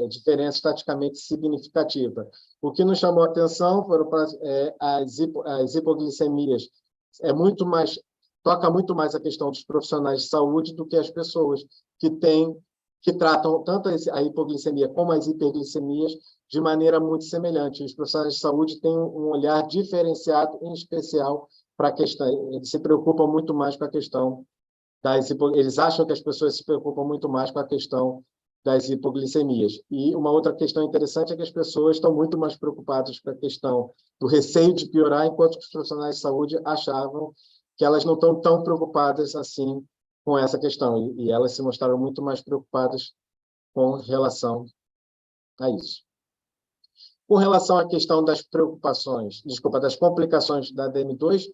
diferença estatisticamente significativa. O que nos chamou a atenção foram as hipoglicemias, toca muito mais a questão dos profissionais de saúde do que as pessoas que tratam tanto a hipoglicemia como as hiperglicemias de maneira muito semelhante. Os profissionais de saúde têm um olhar diferenciado, em especial, para a questão. Eles se preocupam muito mais com a questão eles acham que as pessoas se preocupam muito mais com a questão das hipoglicemias. E uma outra questão interessante é que as pessoas estão muito mais preocupadas com a questão do receio de piorar, enquanto que os profissionais de saúde achavam que elas não estão tão preocupadas assim com essa questão, e elas se mostraram muito mais preocupadas com relação a isso. Com relação à questão das das complicações da DM2,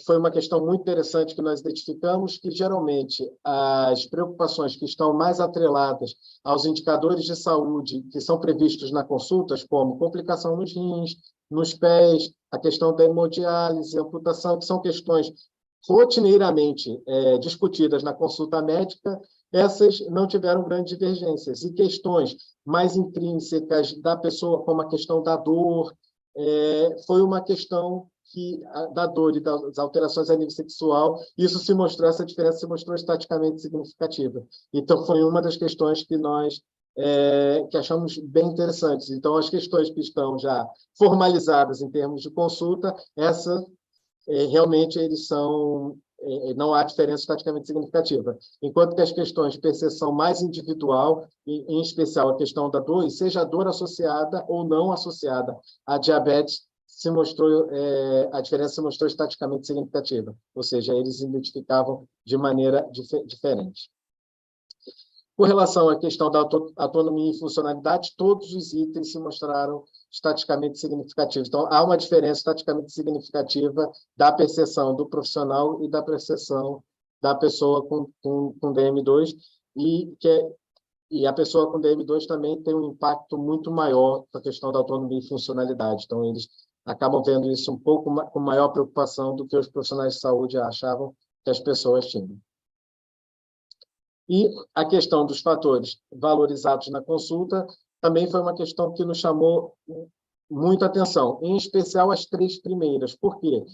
foi uma questão muito interessante que nós identificamos, que geralmente as preocupações que estão mais atreladas aos indicadores de saúde que são previstos na consultas, como complicação nos rins, nos pés, a questão da hemodiálise, amputação, que são questões rotineiramente discutidas na consulta médica, essas não tiveram grandes divergências. E questões mais intrínsecas da pessoa, como a questão da dor, foi uma questão da dor e das alterações a nível sexual, essa diferença se mostrou estatisticamente significativa. Então, foi uma das questões que nós que achamos bem interessantes. Então, as questões que estão já formalizadas em termos de consulta, realmente não há diferença estatisticamente significativa. Enquanto que as questões de percepção mais individual, em especial a questão da dor, e seja a dor associada ou não associada à diabetes, a diferença se mostrou estatisticamente significativa, ou seja, eles identificavam de maneira diferente. Com relação à questão da autonomia e funcionalidade, todos os itens se mostraram estatisticamente significativos. Então, há uma diferença estatisticamente significativa da percepção do profissional e da percepção da pessoa com DM2, e a pessoa com DM2 também tem um impacto muito maior na questão da autonomia e funcionalidade. Então, eles acabam vendo isso um pouco com maior preocupação do que os profissionais de saúde achavam que as pessoas tinham. E a questão dos fatores valorizados na consulta também foi uma questão que nos chamou muita atenção, em especial as 3 primeiras. Por quê?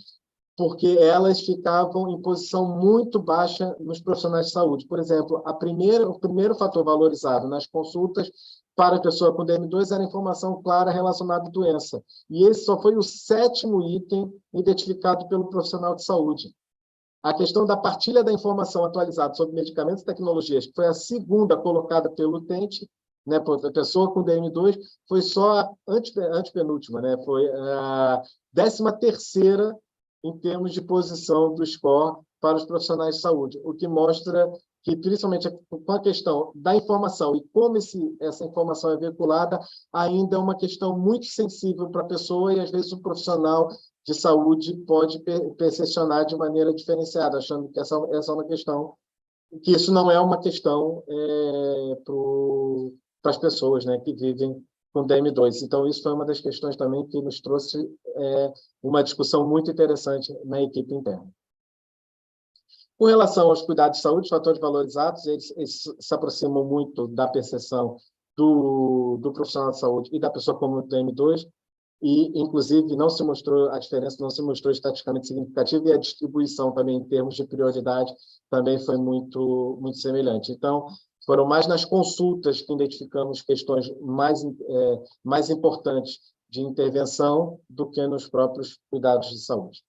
Porque elas ficavam em posição muito baixa nos profissionais de saúde. Por exemplo, o primeiro fator valorizado nas consultas para a pessoa com DM2 era a informação clara relacionada à doença. E esse só foi o 7º item identificado pelo profissional de saúde. A questão da partilha da informação atualizada sobre medicamentos e tecnologias, que foi a 2ª colocada pelo utente, né, a pessoa com DM2, foi só a antepenúltima, né, foi a 13ª em termos de posição do score para os profissionais de saúde, o que mostra que, principalmente com a questão da informação e como essa informação é veiculada, ainda é uma questão muito sensível para a pessoa e, às vezes, o profissional de saúde pode percepcionar de maneira diferenciada, achando que essa é uma questão que isso não é uma questão para as pessoas, né, que vivem com DM2. Então, isso foi uma das questões também que nos trouxe uma discussão muito interessante na equipe interna. Com relação aos cuidados de saúde, os fatores valorizados, eles se aproximam muito da percepção do profissional de saúde e da pessoa como DM2, e, inclusive, a diferença não se mostrou estatisticamente significativa, e a distribuição também, em termos de prioridade, também foi muito, muito semelhante. Então, foram mais nas consultas que identificamos questões mais importantes de intervenção do que nos próprios cuidados de saúde.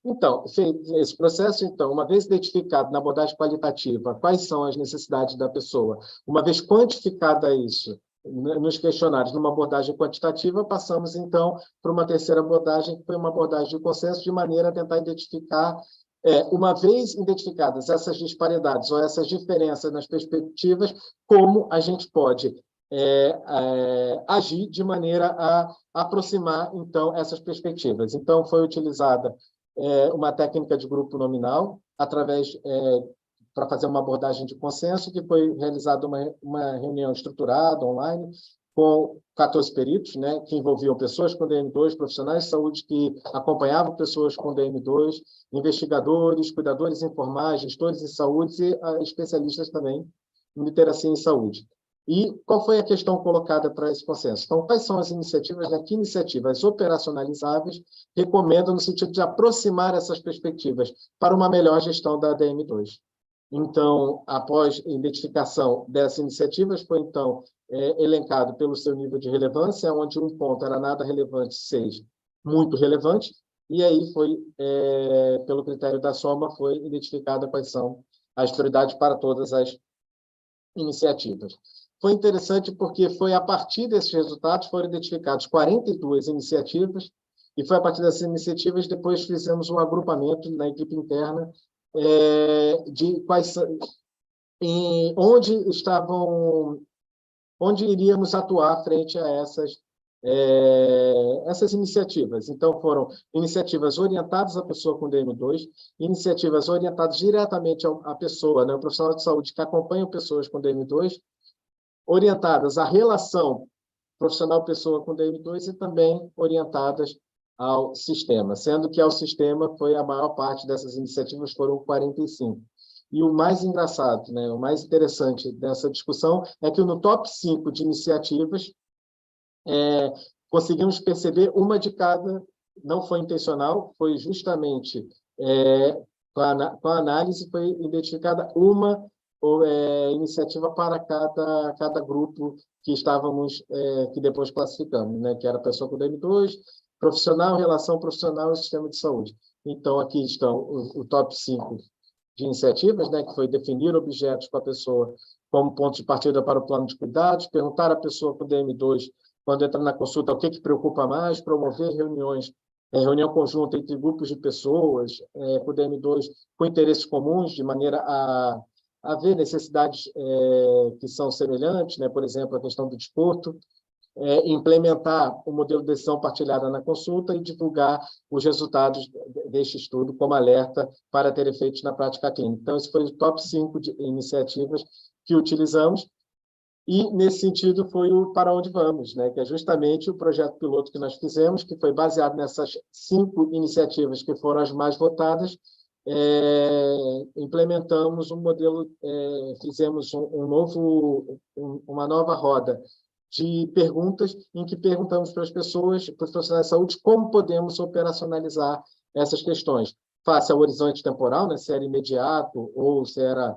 Então, feito esse processo, então, uma vez identificado na abordagem qualitativa quais são as necessidades da pessoa, uma vez quantificada isso nos questionários numa abordagem quantitativa, passamos, então, para uma terceira abordagem, que foi uma abordagem de consenso, de maneira a tentar identificar, uma vez identificadas essas disparidades ou essas diferenças nas perspectivas, como a gente pode agir de maneira a aproximar, então, essas perspectivas. Então, foi utilizada uma técnica de grupo nominal, para fazer uma abordagem de consenso, que foi realizada uma reunião estruturada, online, com 14 peritos, né, que envolviam pessoas com DM2, profissionais de saúde que acompanhavam pessoas com DM2, investigadores, cuidadores informais, gestores de saúde e especialistas também em literacia em saúde. E qual foi a questão colocada para esse consenso? Então, quais são as iniciativas, né? Que iniciativas operacionalizáveis recomendam no sentido de aproximar essas perspectivas para uma melhor gestão da DM2? Então, após a identificação dessas iniciativas, foi, então, elencado pelo seu nível de relevância, onde um ponto era nada relevante, 6, muito relevante, e aí foi, pelo critério da soma, foi identificada quais são as prioridades para todas as iniciativas. Foi interessante porque foi a partir desses resultados foram identificadas 42 iniciativas, e foi a partir dessas iniciativas depois fizemos um agrupamento na equipe interna de onde iríamos atuar frente a essas iniciativas. Então, foram iniciativas orientadas à pessoa com DM2, iniciativas orientadas diretamente à pessoa, né, o profissional de saúde que acompanha pessoas com DM2, orientadas à relação profissional-pessoa com DM2 e também orientadas ao sistema, sendo que ao sistema foi a maior parte dessas iniciativas, foram 45. E o mais engraçado, né, o mais interessante dessa discussão é que no top 5 de iniciativas, conseguimos perceber uma de cada, não foi intencional, foi justamente com a análise, foi identificada uma iniciativa para cada grupo que estávamos, que depois classificamos, né, que era pessoa com DM2, profissional, relação profissional e sistema de saúde. Então, aqui estão o top 5 de iniciativas, né, que foi definir objetos com a pessoa como ponto de partida para o plano de cuidados, perguntar à pessoa com DM2, quando entra na consulta, o que preocupa mais, promover reunião conjunta entre grupos de pessoas com DM2 com interesses comuns, de maneira a ver necessidades que são semelhantes, né, por exemplo, a questão do desporto, implementar o modelo de decisão partilhada na consulta e divulgar os resultados deste estudo como alerta para ter efeitos na prática clínica. Então, esse foi o top 5 de iniciativas que utilizamos, e, nesse sentido, foi o Para Onde Vamos, né? Que é justamente o projeto piloto que nós fizemos, que foi baseado nessas 5 iniciativas que foram as mais votadas. Implementamos um modelo, fizemos uma nova roda de perguntas, em que perguntamos para as pessoas, para os profissionais de saúde, como podemos operacionalizar essas questões, face ao horizonte temporal, né, se era imediato ou se era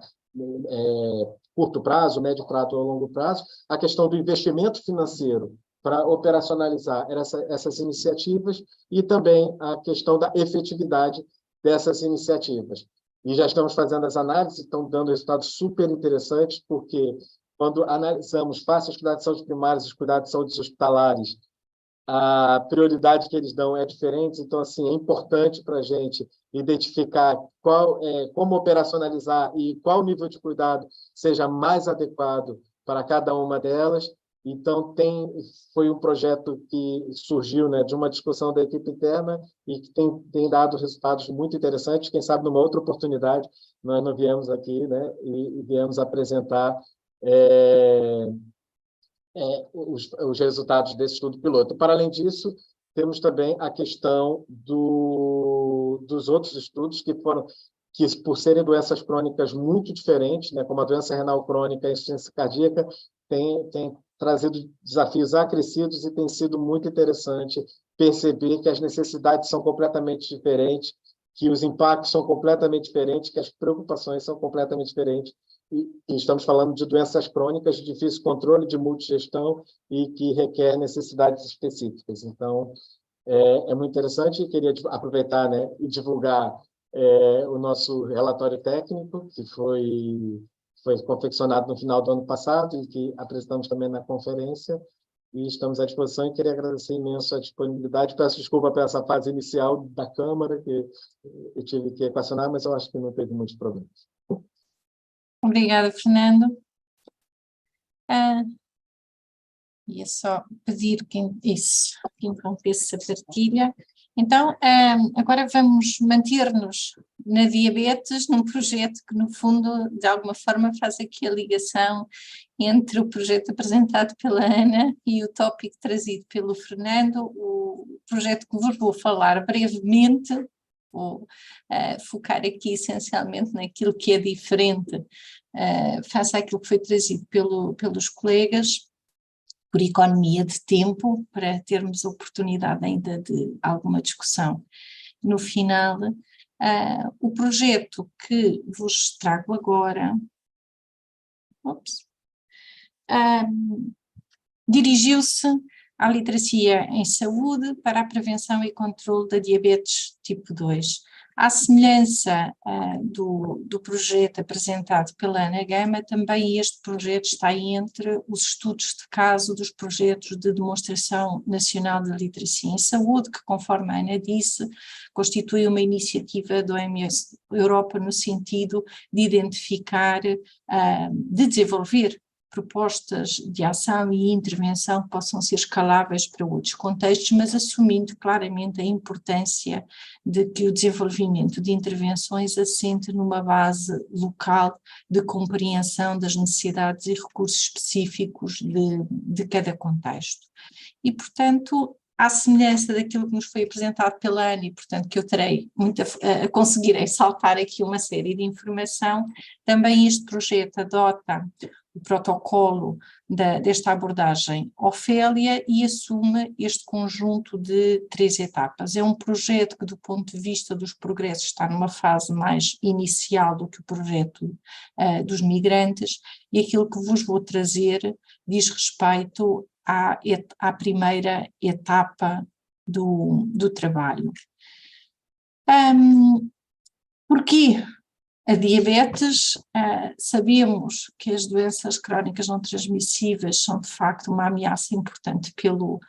curto prazo, médio prazo ou longo prazo, a questão do investimento financeiro para operacionalizar essas iniciativas e também a questão da efetividade dessas iniciativas. E já estamos fazendo as análises, estão dando resultados super interessantes, porque quando analisamos face aos cuidados de saúde primários e os cuidados de saúde hospitalares, a prioridade que eles dão é diferente, então, assim, é importante para a gente identificar como operacionalizar e qual nível de cuidado seja mais adequado para cada uma delas. Então, foi um projeto que surgiu, né, de uma discussão da equipe interna e que tem dado resultados muito interessantes. Quem sabe, numa outra oportunidade, nós não viemos aqui, né, e viemos apresentar os resultados desse estudo piloto. Para além disso, temos também a questão dos outros estudos que, por serem doenças crônicas muito diferentes, né, como a doença renal crônica e a insuficiência cardíaca, tem trazido desafios acrescidos e tem sido muito interessante perceber que as necessidades são completamente diferentes, que os impactos são completamente diferentes, que as preocupações são completamente diferentes. E estamos falando de doenças crônicas de difícil controle, de multigestão e que requer necessidades específicas. Então, é muito interessante. Queria aproveitar, né, e divulgar o nosso relatório técnico, que foi confeccionado no final do ano passado e que apresentamos também na conferência, e estamos à disposição e queria agradecer imenso a disponibilidade. Peço desculpa por essa fase inicial da Câmara, que eu tive que equacionar, mas eu acho que não teve muitos problemas. Obrigada, Fernando. Ia só pedir que interrompesse a partilha. Então, agora vamos manter-nos na diabetes, num projeto que, no fundo, de alguma forma faz aqui a ligação entre o projeto apresentado pela Ana e o tópico trazido pelo Fernando, o projeto que vos vou falar brevemente, vou focar aqui essencialmente naquilo que é diferente face àquilo que foi trazido pelos colegas, por economia de tempo, para termos oportunidade ainda de alguma discussão. No final, o projeto que vos trago agora dirigiu-se à literacia em saúde para a prevenção e controle da diabetes tipo 2. À semelhança do projeto apresentado pela Ana Gama, também este projeto está entre os estudos de caso dos projetos de demonstração nacional de literacia em saúde, que, conforme a Ana disse, constitui uma iniciativa da OMS Europa no sentido de identificar, de desenvolver propostas de ação e intervenção que possam ser escaláveis para outros contextos, mas assumindo claramente a importância de que o desenvolvimento de intervenções assente numa base local de compreensão das necessidades e recursos específicos de cada contexto. E, portanto, à semelhança daquilo que nos foi apresentado pela Ana, e portanto que eu terei conseguirei saltar aqui uma série de informação, também este projeto adota o protocolo desta abordagem Ofélia e assume este conjunto de 3 etapas. É um projeto que, do ponto de vista dos progressos, está numa fase mais inicial do que o projeto dos migrantes, e aquilo que vos vou trazer diz respeito à primeira etapa do trabalho. Porquê? A diabetes, sabemos que as doenças crónicas não transmissíveis são de facto uma ameaça importante pelo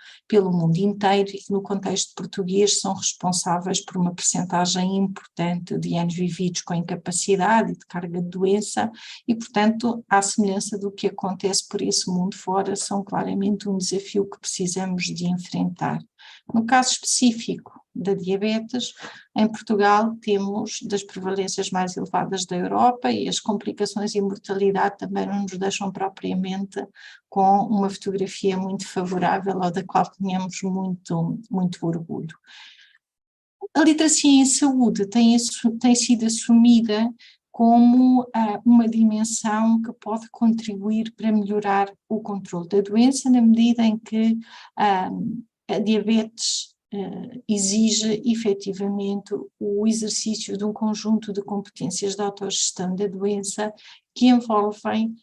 mundo inteiro e que no contexto português são responsáveis por uma percentagem importante de anos vividos com incapacidade e de carga de doença e, portanto, à semelhança do que acontece por esse mundo fora, são claramente um desafio que precisamos de enfrentar. No caso específico da diabetes, em Portugal temos das prevalências mais elevadas da Europa e as complicações e mortalidade também não nos deixam propriamente com uma fotografia muito favorável ou da qual tenhamos muito orgulho. A literacia em saúde tem sido assumida como uma dimensão que pode contribuir para melhorar o controle da doença, na medida em que a diabetes exige efetivamente o exercício de um conjunto de competências de autogestão da doença que envolvem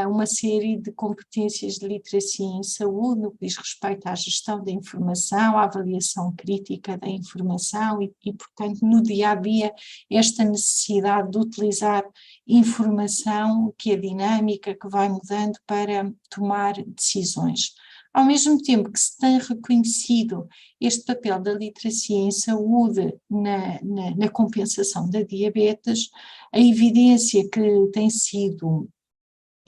uma série de competências de literacia em saúde, no que diz respeito à gestão da informação, à avaliação crítica da informação e, portanto, no dia-a-dia, esta necessidade de utilizar informação que é dinâmica, que vai mudando para tomar decisões. Ao mesmo tempo que se tem reconhecido este papel da literacia em saúde na compensação da diabetes, a evidência que tem sido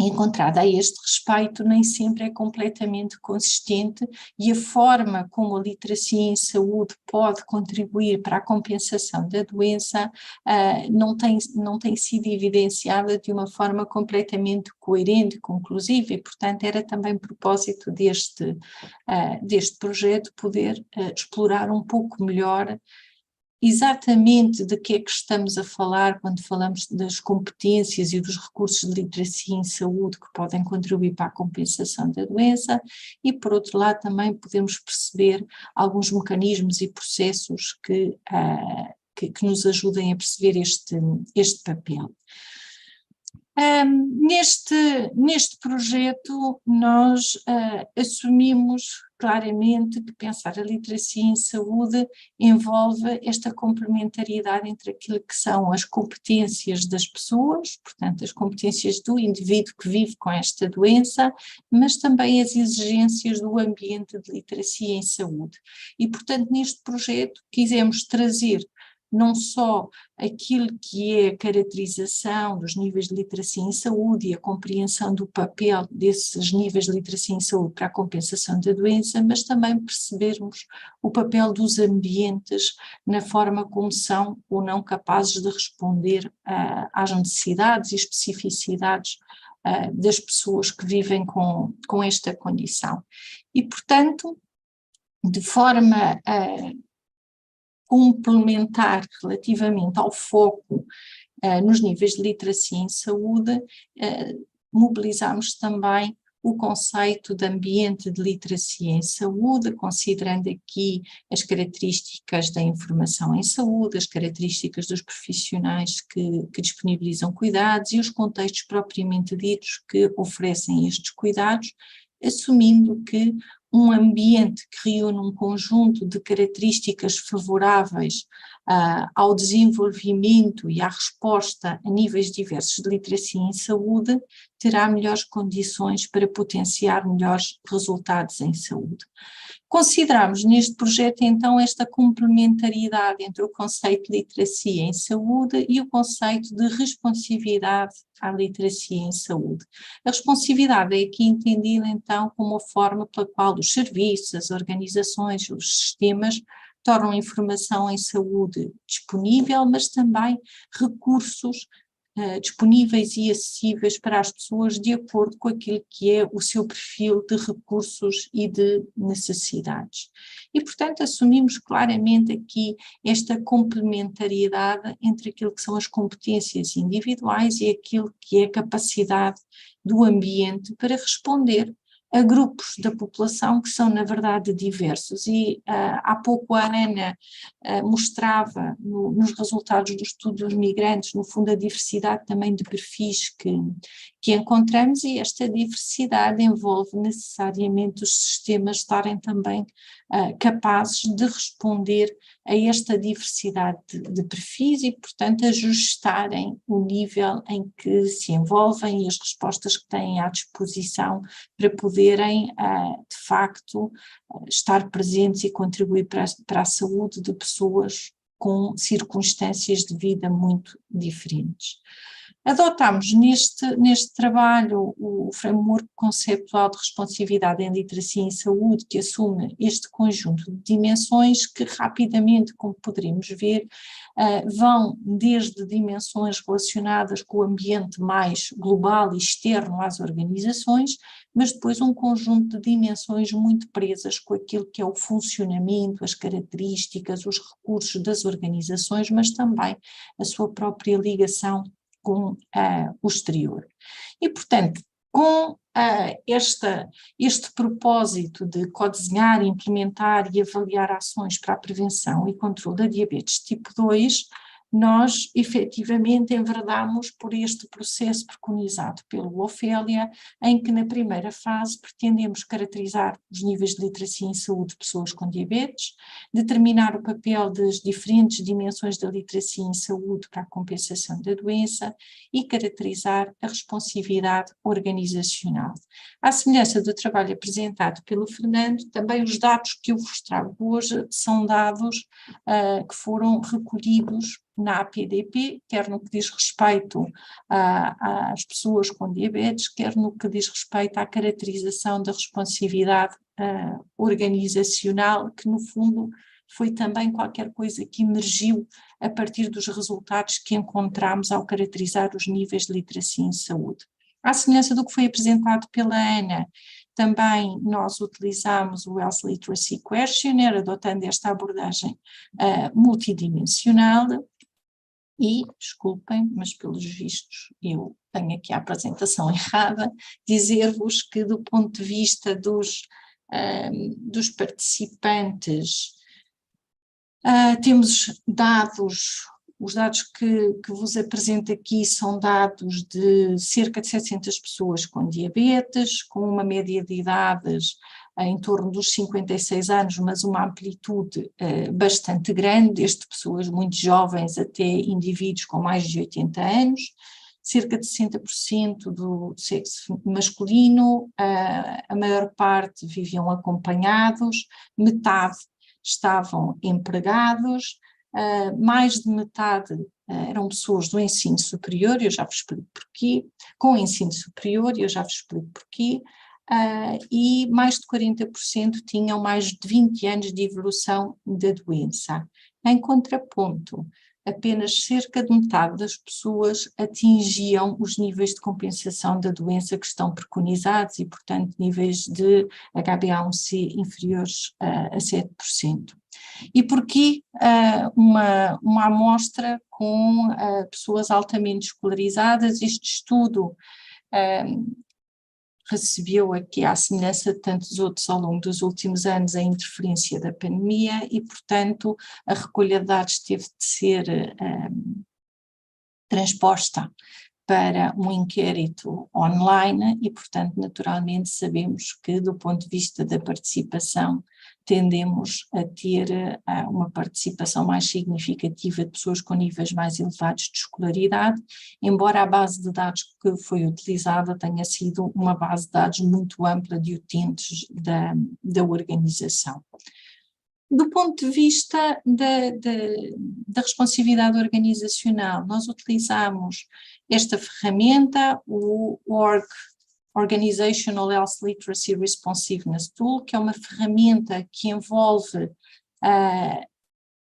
encontrada a este respeito nem sempre é completamente consistente, e a forma como a literacia em saúde pode contribuir para a compensação da doença não tem sido evidenciada de uma forma completamente coerente e conclusiva, e portanto era também propósito deste projeto poder explorar um pouco melhor exatamente de que é que estamos a falar quando falamos das competências e dos recursos de literacia em saúde que podem contribuir para a compensação da doença, e por outro lado também podemos perceber alguns mecanismos e processos que nos ajudem a perceber este papel. Neste projeto nós assumimos claramente que pensar a literacia em saúde envolve esta complementariedade entre aquilo que são as competências das pessoas, portanto as competências do indivíduo que vive com esta doença, mas também as exigências do ambiente de literacia em saúde. E portanto neste projeto quisemos trazer não só aquilo que é a caracterização dos níveis de literacia em saúde e a compreensão do papel desses níveis de literacia em saúde para a compensação da doença, mas também percebermos o papel dos ambientes na forma como são ou não capazes de responder às necessidades e especificidades das pessoas que vivem com esta condição. E, portanto, de forma complementar relativamente ao foco nos níveis de literacia em saúde, mobilizamos também o conceito de ambiente de literacia em saúde, considerando aqui as características da informação em saúde, as características dos profissionais que disponibilizam cuidados e os contextos propriamente ditos que oferecem estes cuidados, assumindo que um ambiente que reúne um conjunto de características favoráveis ao desenvolvimento e à resposta a níveis diversos de literacia em saúde, terá melhores condições para potenciar melhores resultados em saúde. Consideramos neste projeto então esta complementariedade entre o conceito de literacia em saúde e o conceito de responsividade à literacia em saúde. A responsividade é aqui entendida então como a forma pela qual os serviços, as organizações, os sistemas tornam a informação em saúde disponível, mas também recursos disponíveis e acessíveis para as pessoas de acordo com aquilo que é o seu perfil de recursos e de necessidades. E, portanto, assumimos claramente aqui esta complementariedade entre aquilo que são as competências individuais e aquilo que é a capacidade do ambiente para responder a grupos da população que são, na verdade, diversos. E há pouco a Ana mostrava nos resultados do estudo dos migrantes, no fundo, a diversidade também de perfis que encontramos, e esta diversidade envolve necessariamente os sistemas estarem também capazes de responder a esta diversidade de perfis e, portanto, ajustarem o nível em que se envolvem e as respostas que têm à disposição para poderem, de facto, estar presentes e contribuir para a saúde de pessoas com circunstâncias de vida muito diferentes. Adotámos neste trabalho o framework conceptual de responsividade em literacia em saúde, que assume este conjunto de dimensões que rapidamente, como poderemos ver, vão desde dimensões relacionadas com o ambiente mais global e externo às organizações, mas depois um conjunto de dimensões muito presas com aquilo que é o funcionamento, as características, os recursos das organizações, mas também a sua própria ligação com o exterior. E, portanto, com este propósito de codesenhar, implementar e avaliar ações para a prevenção e controle da diabetes tipo 2, nós efetivamente enverdamos por este processo preconizado pelo Ofélia, em que na primeira fase pretendemos caracterizar os níveis de literacia em saúde de pessoas com diabetes, determinar o papel das diferentes dimensões da literacia em saúde para a compensação da doença e caracterizar a responsividade organizacional. À semelhança do trabalho apresentado pelo Fernando, também os dados que eu vos trago hoje são dados que foram recolhidos na APDP, quer no que diz respeito às pessoas com diabetes, quer no que diz respeito à caracterização da responsividade organizacional, que no fundo foi também qualquer coisa que emergiu a partir dos resultados que encontramos ao caracterizar os níveis de literacia em saúde. À semelhança do que foi apresentado pela Ana, também nós utilizamos o Health Literacy Questionnaire, adotando esta abordagem multidimensional. E, desculpem, mas pelos vistos eu tenho aqui a apresentação errada, dizer-vos que do ponto de vista dos participantes, temos dados, os dados que vos apresento aqui são dados de cerca de 700 pessoas com diabetes, com uma média de idades em torno dos 56 anos, mas uma amplitude bastante grande, desde pessoas muito jovens até indivíduos com mais de 80 anos, cerca de 60% do sexo masculino, a maior parte viviam acompanhados, metade estavam empregados, mais de metade eram pessoas do ensino superior, eu já vos explico porquê, com ensino superior, eu já vos explico porquê, e mais de 40% tinham mais de 20 anos de evolução da doença. Em contraponto, apenas cerca de metade das pessoas atingiam os níveis de compensação da doença que estão preconizados e, portanto, níveis de HbA1c inferiores a 7%. E porquê uma amostra com pessoas altamente escolarizadas? Este estudo recebeu aqui, à semelhança de tantos outros ao longo dos últimos anos, a interferência da pandemia e, portanto, a recolha de dados teve de ser transposta para um inquérito online e, portanto, naturalmente sabemos que, do ponto de vista da participação, tendemos a ter uma participação mais significativa de pessoas com níveis mais elevados de escolaridade, embora a base de dados que foi utilizada tenha sido uma base de dados muito ampla de utentes da organização. Do ponto de vista da responsividade organizacional, nós utilizamos esta ferramenta, o Organizational Health Literacy Responsiveness Tool, que é uma ferramenta que envolve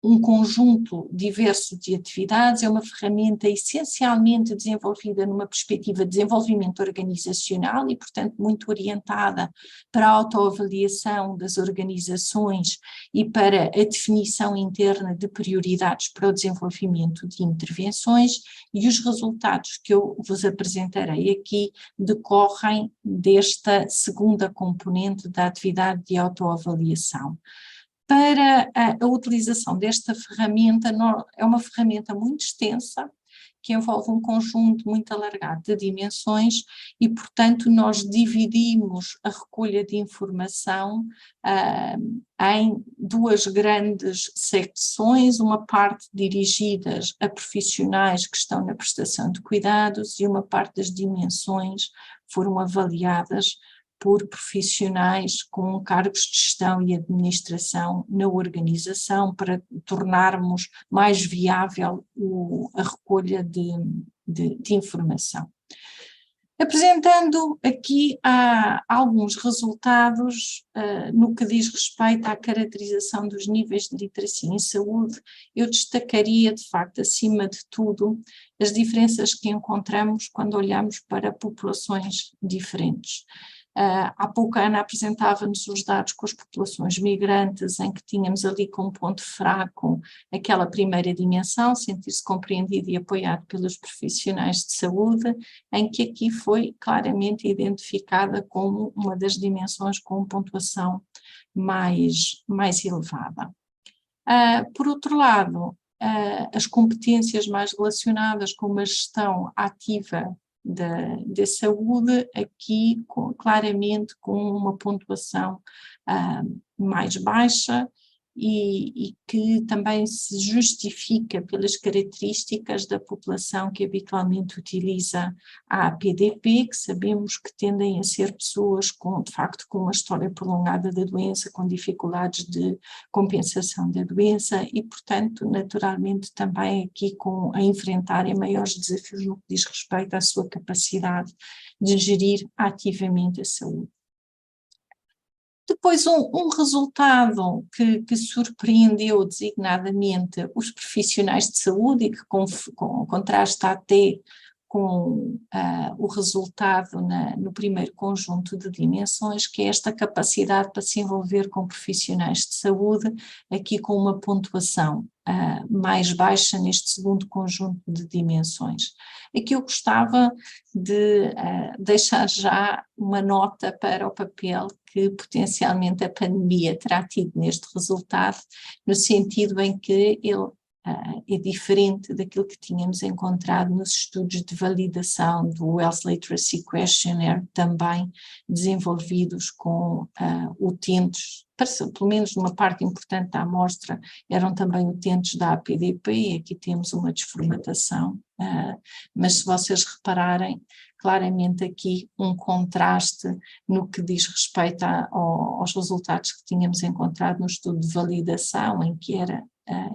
um conjunto diverso de atividades, é uma ferramenta essencialmente desenvolvida numa perspectiva de desenvolvimento organizacional e, portanto, muito orientada para a autoavaliação das organizações e para a definição interna de prioridades para o desenvolvimento de intervenções, e os resultados que eu vos apresentarei aqui decorrem desta segunda componente da atividade de autoavaliação. Para a utilização desta ferramenta, é uma ferramenta muito extensa, que envolve um conjunto muito alargado de dimensões e, portanto, nós dividimos a recolha de informação em duas grandes secções, uma parte dirigidas a profissionais que estão na prestação de cuidados e uma parte das dimensões foram avaliadas por profissionais com cargos de gestão e administração na organização para tornarmos mais viável a recolha de informação. Apresentando aqui alguns resultados no que diz respeito à caracterização dos níveis de literacia em saúde, eu destacaria, de facto, acima de tudo, as diferenças que encontramos quando olhamos para populações diferentes. Há pouco a Ana apresentava-nos os dados com as populações migrantes, em que tínhamos ali como ponto fraco aquela primeira dimensão, sentir-se compreendido e apoiado pelos profissionais de saúde, em que aqui foi claramente identificada como uma das dimensões com pontuação mais elevada. Por outro lado, as competências mais relacionadas com uma gestão ativa da saúde, aqui claramente com uma pontuação mais baixa, e que também se justifica pelas características da população que habitualmente utiliza a APDP, que sabemos que tendem a ser pessoas de facto, com uma história prolongada da doença, com dificuldades de compensação da doença e, portanto, naturalmente também aqui a enfrentarem maiores desafios no que diz respeito à sua capacidade de gerir ativamente a saúde. Depois, um resultado que surpreendeu designadamente os profissionais de saúde e que contrasta até com o resultado no primeiro conjunto de dimensões, que é esta capacidade para se envolver com profissionais de saúde, aqui com uma pontuação mais baixa neste segundo conjunto de dimensões. Aqui eu gostava de deixar já uma nota para o papel que potencialmente a pandemia terá tido neste resultado, no sentido em que ele é diferente daquilo que tínhamos encontrado nos estudos de validação do Health Literacy Questionnaire, também desenvolvidos com utentes, pelo menos numa parte importante da amostra, eram também utentes da APDP, e aqui temos uma desformatação, mas se vocês repararem, claramente aqui um contraste no que diz respeito aos resultados que tínhamos encontrado no estudo de validação, em que era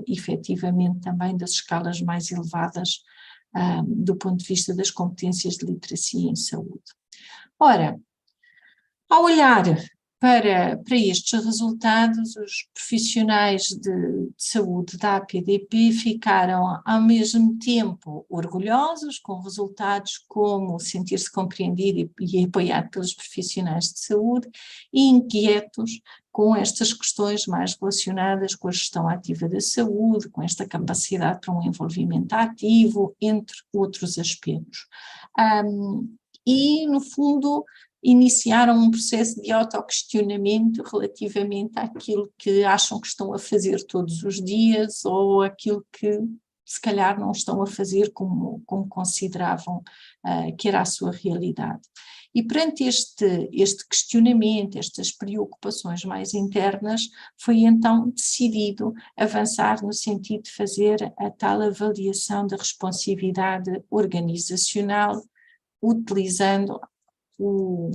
efetivamente também das escalas mais elevadas do ponto de vista das competências de literacia em saúde. Ora, ao olhar para estes resultados, os profissionais de saúde da APDP ficaram ao mesmo tempo orgulhosos com resultados como sentir-se compreendido e apoiado pelos profissionais de saúde e inquietos com estas questões mais relacionadas com a gestão ativa da saúde, com esta capacidade para um envolvimento ativo, entre outros aspectos. E, no fundo, iniciaram um processo de autoquestionamento relativamente àquilo que acham que estão a fazer todos os dias ou aquilo que se calhar não estão a fazer como consideravam que era a sua realidade. E perante este questionamento, estas preocupações mais internas, foi então decidido avançar no sentido de fazer a tal avaliação da responsividade organizacional, utilizando o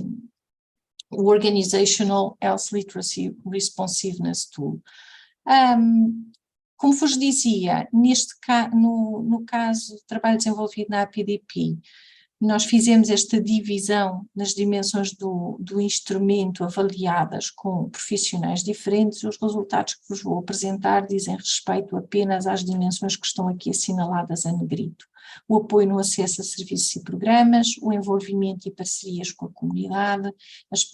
Organizational Health Literacy Responsiveness Tool. Como vos dizia, no caso de trabalho desenvolvido na APDP, nós fizemos esta divisão nas dimensões do instrumento avaliadas com profissionais diferentes e os resultados que vos vou apresentar dizem respeito apenas às dimensões que estão aqui assinaladas a negrito. O apoio no acesso a serviços e programas, o envolvimento e parcerias com a comunidade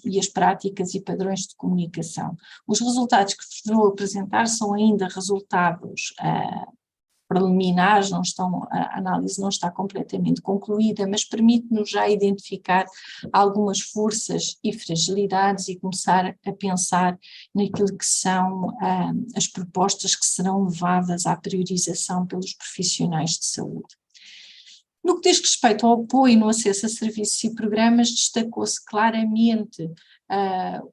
e as práticas e padrões de comunicação. Os resultados que vos vou apresentar são ainda resultados preliminares, a análise não está completamente concluída, mas permite-nos já identificar algumas forças e fragilidades e começar a pensar naquilo que são as propostas que serão levadas à priorização pelos profissionais de saúde. No que diz respeito ao apoio no acesso a serviços e programas, destacou-se claramente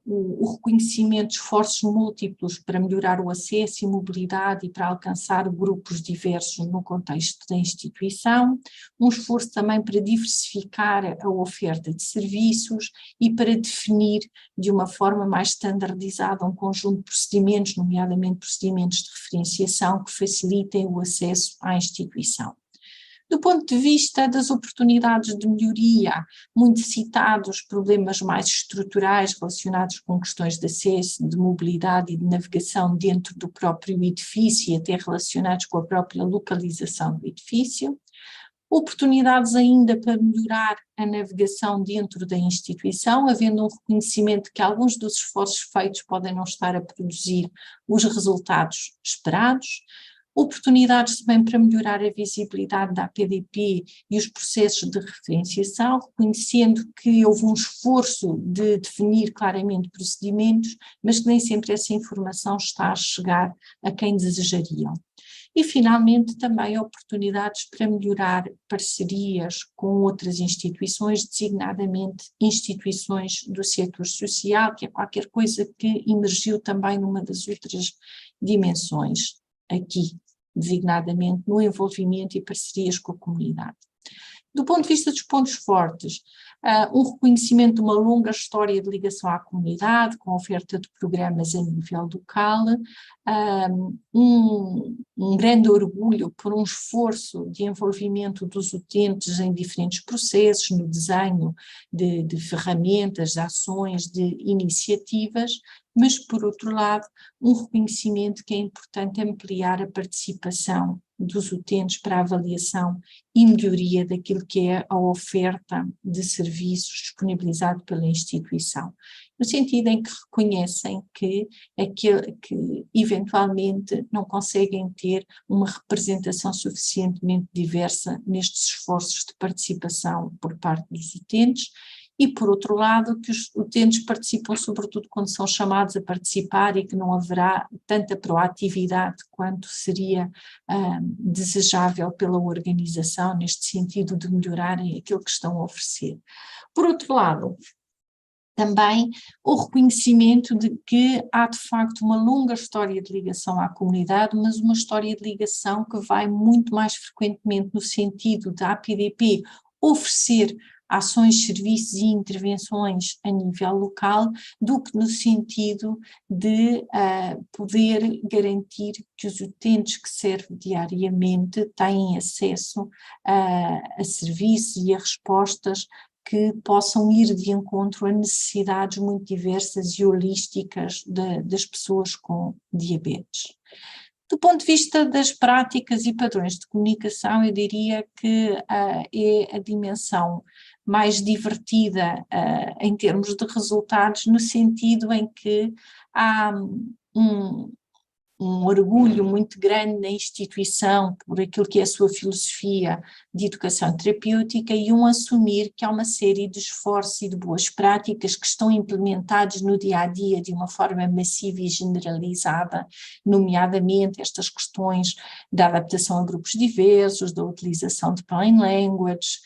o reconhecimento de esforços múltiplos para melhorar o acesso e mobilidade e para alcançar grupos diversos no contexto da instituição, um esforço também para diversificar a oferta de serviços e para definir de uma forma mais standardizada um conjunto de procedimentos, nomeadamente procedimentos de referenciação que facilitem o acesso à instituição. Do ponto de vista das oportunidades de melhoria, muito citados problemas mais estruturais relacionados com questões de acesso, de mobilidade e de navegação dentro do próprio edifício e até relacionados com a própria localização do edifício. Oportunidades ainda para melhorar a navegação dentro da instituição, havendo um reconhecimento que alguns dos esforços feitos podem não estar a produzir os resultados esperados. Oportunidades também para melhorar a visibilidade da APDP e os processos de referenciação, reconhecendo que houve um esforço de definir claramente procedimentos, mas que nem sempre essa informação está a chegar a quem desejariam. e finalmente também oportunidades para melhorar parcerias com outras instituições, designadamente instituições do setor social, que é qualquer coisa que emergiu também numa das outras dimensões aqui, designadamente no envolvimento e parcerias com a comunidade. Do ponto de vista dos pontos fortes, um reconhecimento de uma longa história de ligação à comunidade, com oferta de programas a nível local, um grande orgulho por um esforço de envolvimento dos utentes em diferentes processos, no desenho de ferramentas, de ações, de iniciativas, mas, por outro lado, um reconhecimento que é importante ampliar a participação dos utentes para a avaliação e melhoria daquilo que é a oferta de serviços disponibilizado pela instituição, no sentido em que reconhecem que eventualmente não conseguem ter uma representação suficientemente diversa nestes esforços de participação por parte dos utentes, e, por outro lado, que os utentes participam sobretudo quando são chamados a participar e que não haverá tanta proatividade quanto seria desejável pela organização, neste sentido de melhorarem aquilo que estão a oferecer. Por outro lado, também o reconhecimento de que há de facto uma longa história de ligação à comunidade, mas uma história de ligação que vai muito mais frequentemente no sentido da APDP oferecer ações, serviços e intervenções a nível local, do que no sentido de poder garantir que os utentes que servem diariamente têm acesso a serviços e a respostas que possam ir de encontro a necessidades muito diversas e holísticas das pessoas com diabetes. Do ponto de vista das práticas e padrões de comunicação, eu diria que é a dimensão mais divertida em termos de resultados, no sentido em que há um orgulho muito grande na instituição por aquilo que é a sua filosofia de educação terapêutica e um assumir que há uma série de esforços e de boas práticas que estão implementados no dia-a-dia de uma forma massiva e generalizada, nomeadamente estas questões da adaptação a grupos diversos, da utilização de plain language,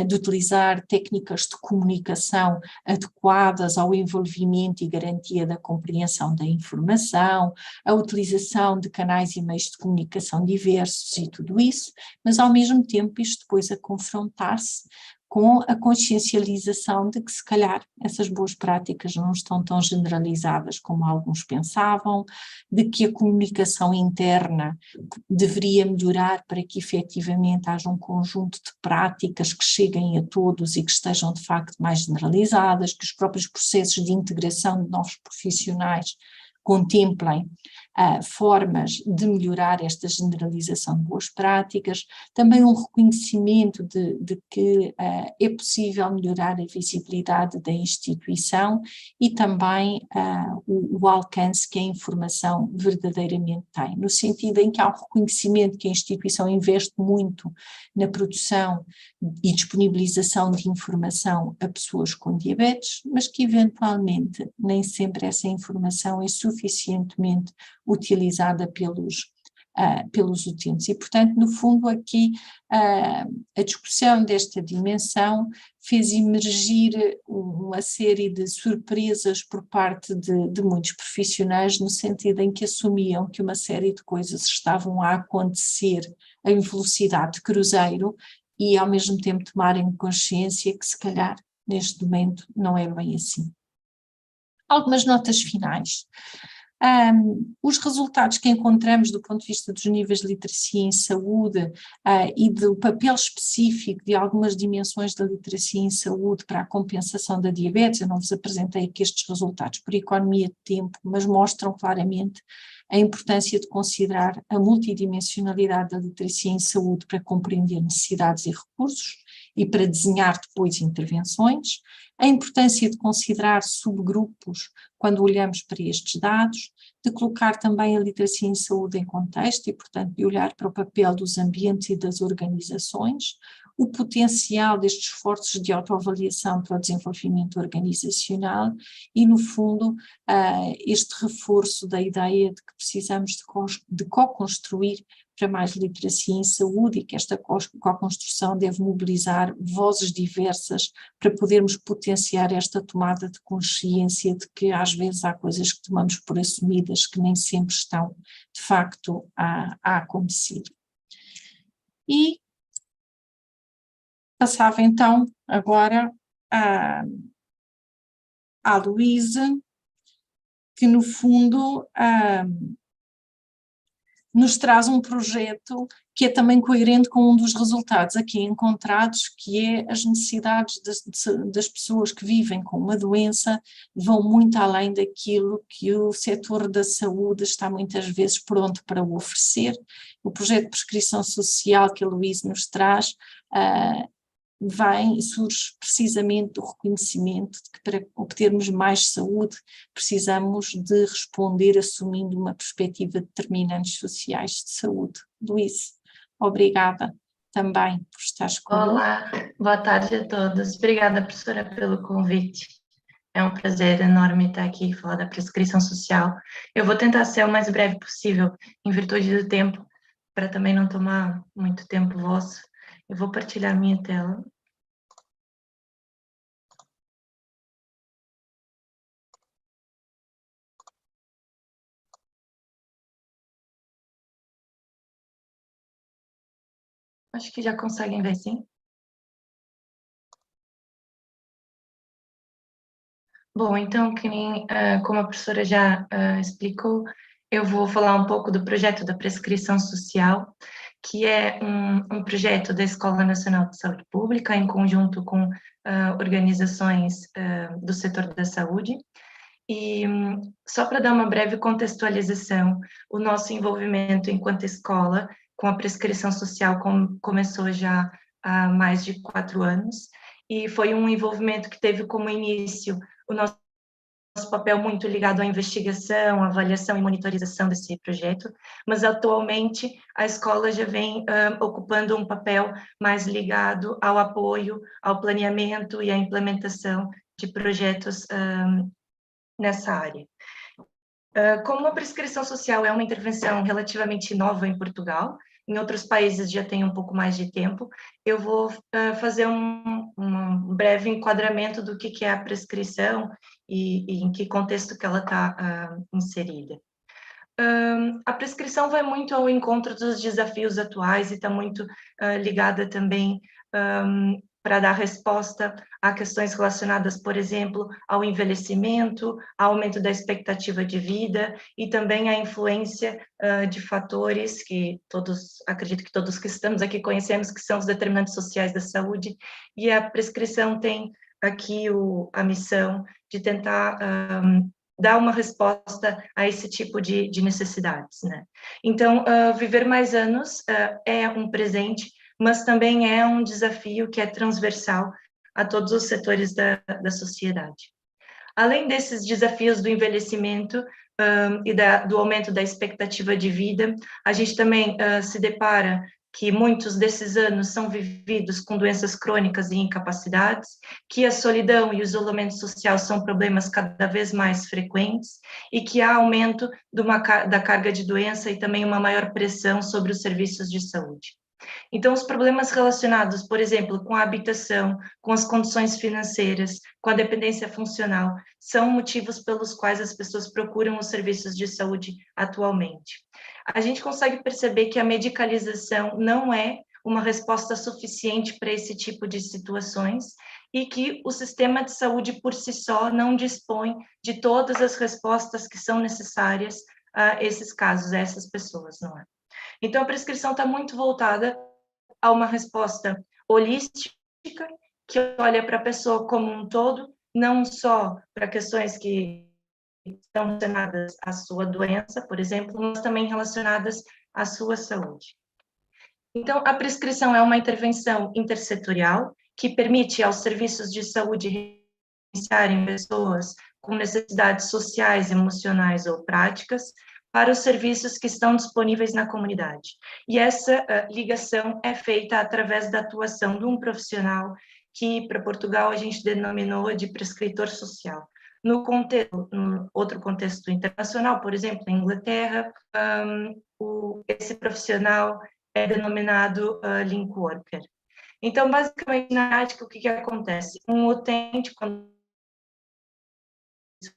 de utilizar técnicas de comunicação adequadas ao envolvimento e garantia da compreensão da informação, a utilização de canais e meios de comunicação diversos e tudo isso, mas ao mesmo tempo isto depois a confrontar-se com a consciencialização de que se calhar essas boas práticas não estão tão generalizadas como alguns pensavam, de que a comunicação interna deveria melhorar para que efetivamente haja um conjunto de práticas que cheguem a todos e que estejam de facto mais generalizadas, que os próprios processos de integração de novos profissionais contemplem formas de melhorar esta generalização de boas práticas, também um reconhecimento de que é possível melhorar a visibilidade da instituição e também o alcance que a informação verdadeiramente tem, no sentido em que há um reconhecimento que a instituição investe muito na produção e disponibilização de informação a pessoas com diabetes, mas que eventualmente nem sempre essa informação é suficientemente utilizada pelos utentes. E, portanto, no fundo, aqui a discussão desta dimensão fez emergir uma série de surpresas por parte de muitos profissionais, no sentido em que assumiam que uma série de coisas estavam a acontecer em velocidade de cruzeiro e, ao mesmo tempo, tomarem consciência que, se calhar, neste momento, não é bem assim. Algumas notas finais. Os resultados que encontramos do ponto de vista dos níveis de literacia em saúde e do papel específico de algumas dimensões da literacia em saúde para a compensação da diabetes, eu não vos apresentei aqui estes resultados por economia de tempo, mas mostram claramente a importância de considerar a multidimensionalidade da literacia em saúde para compreender necessidades e recursos e para desenhar depois intervenções, a importância de considerar subgrupos quando olhamos para estes dados, de colocar também a literacia em saúde em contexto e, portanto, de olhar para o papel dos ambientes e das organizações, o potencial destes esforços de autoavaliação para o desenvolvimento organizacional e, no fundo, este reforço da ideia de que precisamos de co-construir para mais literacia em saúde e que esta co-construção deve mobilizar vozes diversas para podermos potenciar esta tomada de consciência de que às vezes há coisas que tomamos por assumidas que nem sempre estão de facto a acontecer. E passava então agora à Luísa, que no fundo nos traz um projeto que é também coerente com um dos resultados aqui encontrados, que é as necessidades das pessoas que vivem com uma doença vão muito além daquilo que o setor da saúde está muitas vezes pronto para o oferecer. O projeto de prescrição social que a Luísa nos traz surge precisamente do reconhecimento de que para obtermos mais saúde precisamos de responder assumindo uma perspectiva de determinantes sociais de saúde. Luísa, obrigada também por estares conosco. Olá, boa tarde a todos. Obrigada, professora, pelo convite. É um prazer enorme estar aqui e falar da prescrição social. Eu vou tentar ser o mais breve possível, em virtude do tempo, para também não tomar muito tempo vosso. Eu vou partilhar minha tela. Acho que já conseguem ver, sim? Bom, então, como a professora já explicou, eu vou falar um pouco do projeto da prescrição social, que é um projeto da Escola Nacional de Saúde Pública, em conjunto com organizações do setor da saúde. E só para dar uma breve contextualização, o nosso envolvimento enquanto escola com a prescrição social começou já há mais de 4 anos, e foi um envolvimento que teve como início o nosso papel muito ligado à investigação, avaliação e monitorização desse projeto, mas atualmente a escola já vem ocupando um papel mais ligado ao apoio, ao planeamento e à implementação de projetos nessa área. Como a prescrição social é uma intervenção relativamente nova em Portugal, em outros países já tem um pouco mais de tempo, eu vou fazer um breve enquadramento do que é a prescrição e em que contexto que ela está inserida. A prescrição vai muito ao encontro dos desafios atuais e está muito ligada também para dar resposta a questões relacionadas, por exemplo, ao envelhecimento, ao aumento da expectativa de vida e também à influência de fatores que acredito que todos que estamos aqui conhecemos, que são os determinantes sociais da saúde, e a prescrição tem aqui a missão de tentar dar uma resposta a esse tipo de necessidades, né? Então, viver mais anos é um presente, mas também é um desafio que é transversal a todos os setores da sociedade. Além desses desafios do envelhecimento e do aumento da expectativa de vida, a gente também se depara que muitos desses anos são vividos com doenças crônicas e incapacidades, que a solidão e o isolamento social são problemas cada vez mais frequentes e que há aumento da carga de doença e também uma maior pressão sobre os serviços de saúde. Então, os problemas relacionados, por exemplo, com a habitação, com as condições financeiras, com a dependência funcional, são motivos pelos quais as pessoas procuram os serviços de saúde atualmente. A gente consegue perceber que a medicalização não é uma resposta suficiente para esse tipo de situações e que o sistema de saúde por si só não dispõe de todas as respostas que são necessárias a esses casos, a essas pessoas, não é? Então, a prescrição está muito voltada a uma resposta holística, que olha para a pessoa como um todo, não só para questões que estão relacionadas à sua doença, por exemplo, mas também relacionadas à sua saúde. Então, a prescrição é uma intervenção intersetorial que permite aos serviços de saúde referenciarem pessoas com necessidades sociais, emocionais ou práticas para os serviços que estão disponíveis na comunidade. E essa ligação é feita através da atuação de um profissional que, para Portugal, a gente denominou de prescritor social. No outro contexto internacional, por exemplo, em Inglaterra, esse profissional é denominado link worker. Então, basicamente, na prática, o que acontece? Um utente, quando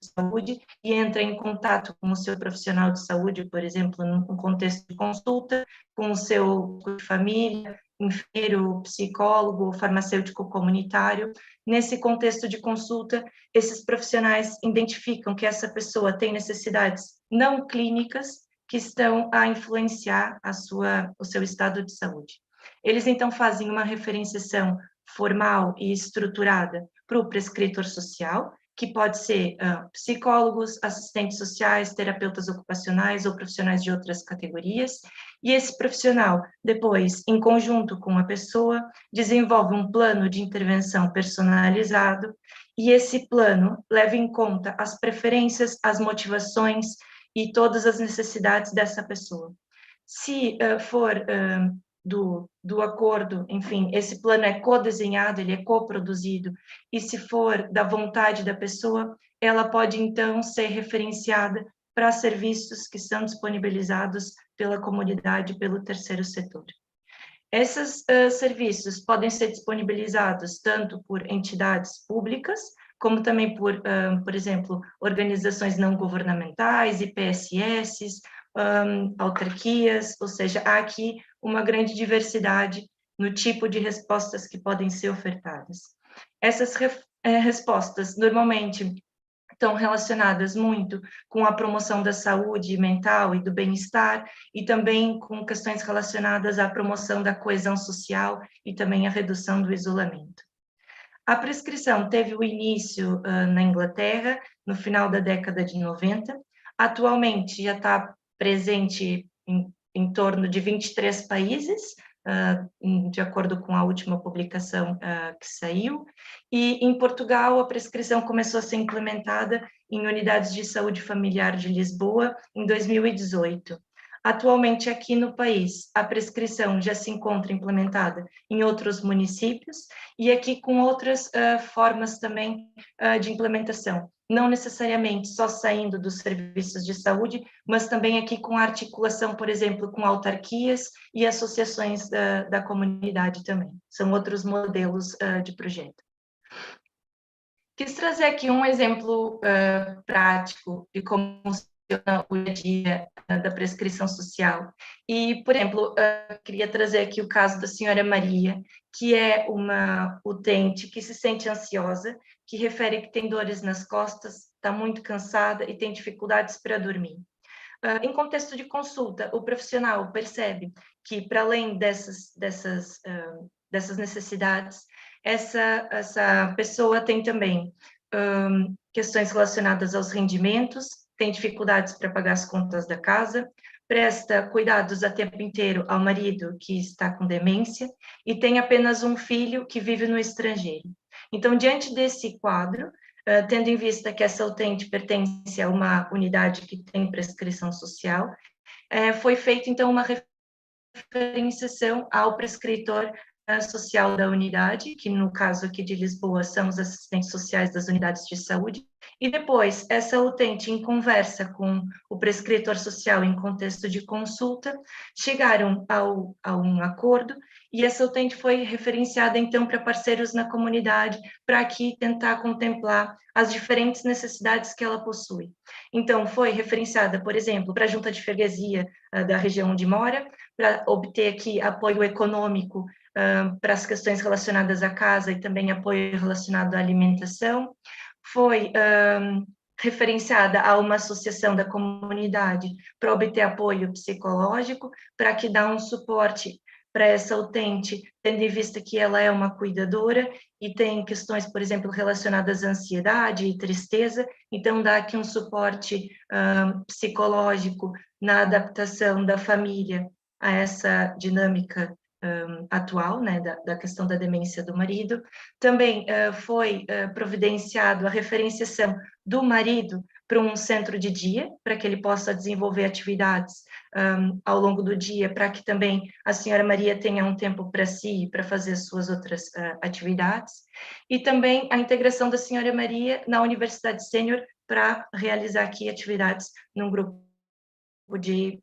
saúde e entra em contato com o seu profissional de saúde, por exemplo, num contexto de consulta, com o seu família, enfermeiro, psicólogo, farmacêutico comunitário. Nesse contexto de consulta, esses profissionais identificam que essa pessoa tem necessidades não clínicas que estão a influenciar o seu estado de saúde. Eles, então, fazem uma referenciação formal e estruturada para o prescritor social, que pode ser psicólogos, assistentes sociais, terapeutas ocupacionais ou profissionais de outras categorias, e esse profissional, depois, em conjunto com a pessoa, desenvolve um plano de intervenção personalizado, e esse plano leva em conta as preferências, as motivações e todas as necessidades dessa pessoa. Se for do acordo, enfim, esse plano é co-desenhado, ele é co-produzido, e se for da vontade da pessoa, ela pode, então, ser referenciada para serviços que são disponibilizados pela comunidade, pelo terceiro setor. Esses serviços podem ser disponibilizados tanto por entidades públicas, como também por exemplo, organizações não governamentais, IPSS, autarquias, ou seja, há aqui uma grande diversidade no tipo de respostas que podem ser ofertadas. Essas respostas, normalmente, estão relacionadas muito com a promoção da saúde mental e do bem-estar, e também com questões relacionadas à promoção da coesão social e também à redução do isolamento. A prescrição teve o início na Inglaterra, no final da década de 90, atualmente já está presente em torno de 23 países, de acordo com a última publicação que saiu, e em Portugal a prescrição começou a ser implementada em unidades de saúde familiar de Lisboa em 2018. Atualmente aqui no país a prescrição já se encontra implementada em outros municípios e aqui com outras formas também de implementação, não necessariamente só saindo dos serviços de saúde, mas também aqui com a articulação, por exemplo, com autarquias e associações da comunidade também. São outros modelos de projeto. Quis trazer aqui um exemplo prático de como funciona o dia a dia da prescrição social. E, por exemplo, queria trazer aqui o caso da senhora Maria, que é uma utente que se sente ansiosa, que refere que tem dores nas costas, está muito cansada e tem dificuldades para dormir. Em contexto de consulta, o profissional percebe que, para além dessas necessidades, essa pessoa tem também questões relacionadas aos rendimentos, tem dificuldades para pagar as contas da casa, presta cuidados a tempo inteiro ao marido que está com demência e tem apenas um filho que vive no estrangeiro. Então, diante desse quadro, tendo em vista que essa utente pertence a uma unidade que tem prescrição social, foi feita, então, uma referenciação ao prescritor social da unidade, que no caso aqui de Lisboa são os assistentes sociais das unidades de saúde, e depois essa utente, em conversa com o prescritor social em contexto de consulta, chegaram a um acordo e essa utente foi referenciada então para parceiros na comunidade para aqui tentar contemplar as diferentes necessidades que ela possui. Então foi referenciada, por exemplo, para a junta de freguesia da região onde mora, para obter aqui apoio econômico para as questões relacionadas à casa e também apoio relacionado à alimentação. Foi referenciada a uma associação da comunidade para obter apoio psicológico, para que dá um suporte para essa utente, tendo em vista que ela é uma cuidadora e tem questões, por exemplo, relacionadas à ansiedade e tristeza, então dá aqui um suporte psicológico na adaptação da família a essa dinâmica atual, né, da questão da demência do marido. Também foi providenciado a referenciação do marido para um centro de dia, para que ele possa desenvolver atividades ao longo do dia, para que também a senhora Maria tenha um tempo para si, para fazer as suas outras atividades, e também a integração da senhora Maria na Universidade Sênior para realizar aqui atividades num grupo de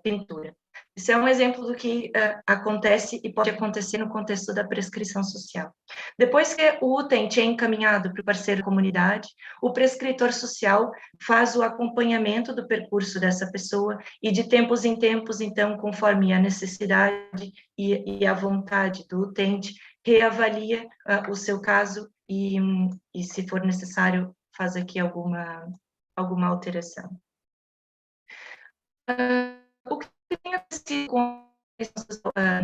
pintura. Isso é um exemplo do que acontece e pode acontecer no contexto da prescrição social. Depois que o utente é encaminhado para o parceiro comunidade, o prescritor social faz o acompanhamento do percurso dessa pessoa e de tempos em tempos, então, conforme a necessidade e a vontade do utente, reavalia o seu caso e, se for necessário, faz aqui alguma alteração. O que tem acontecido com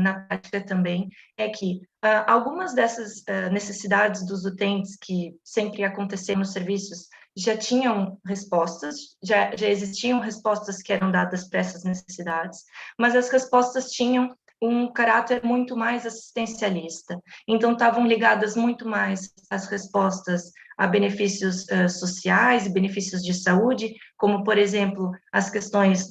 na prática também é que algumas dessas necessidades dos utentes que sempre aconteceram nos serviços já tinham respostas, já existiam respostas que eram dadas para essas necessidades, mas as respostas tinham um caráter muito mais assistencialista. Então, estavam ligadas muito mais às respostas a benefícios sociais e benefícios de saúde, como, por exemplo, as questões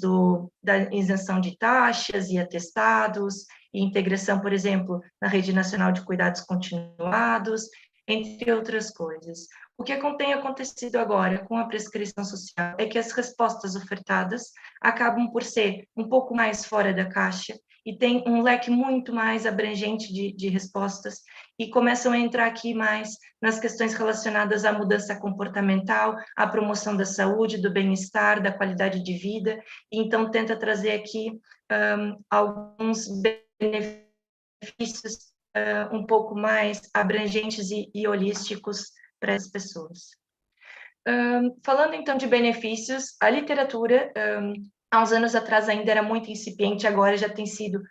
da isenção de taxas e atestados, e integração, por exemplo, na Rede Nacional de Cuidados Continuados, entre outras coisas. O que tem acontecido agora com a prescrição social é que as respostas ofertadas acabam por ser um pouco mais fora da caixa e tem um leque muito mais abrangente de respostas e começam a entrar aqui mais nas questões relacionadas à mudança comportamental, à promoção da saúde, do bem-estar, da qualidade de vida, e então tenta trazer aqui alguns benefícios um pouco mais abrangentes e holísticos para as pessoas. Falando então de benefícios, a literatura, há uns anos atrás ainda era muito incipiente, agora já tem sido,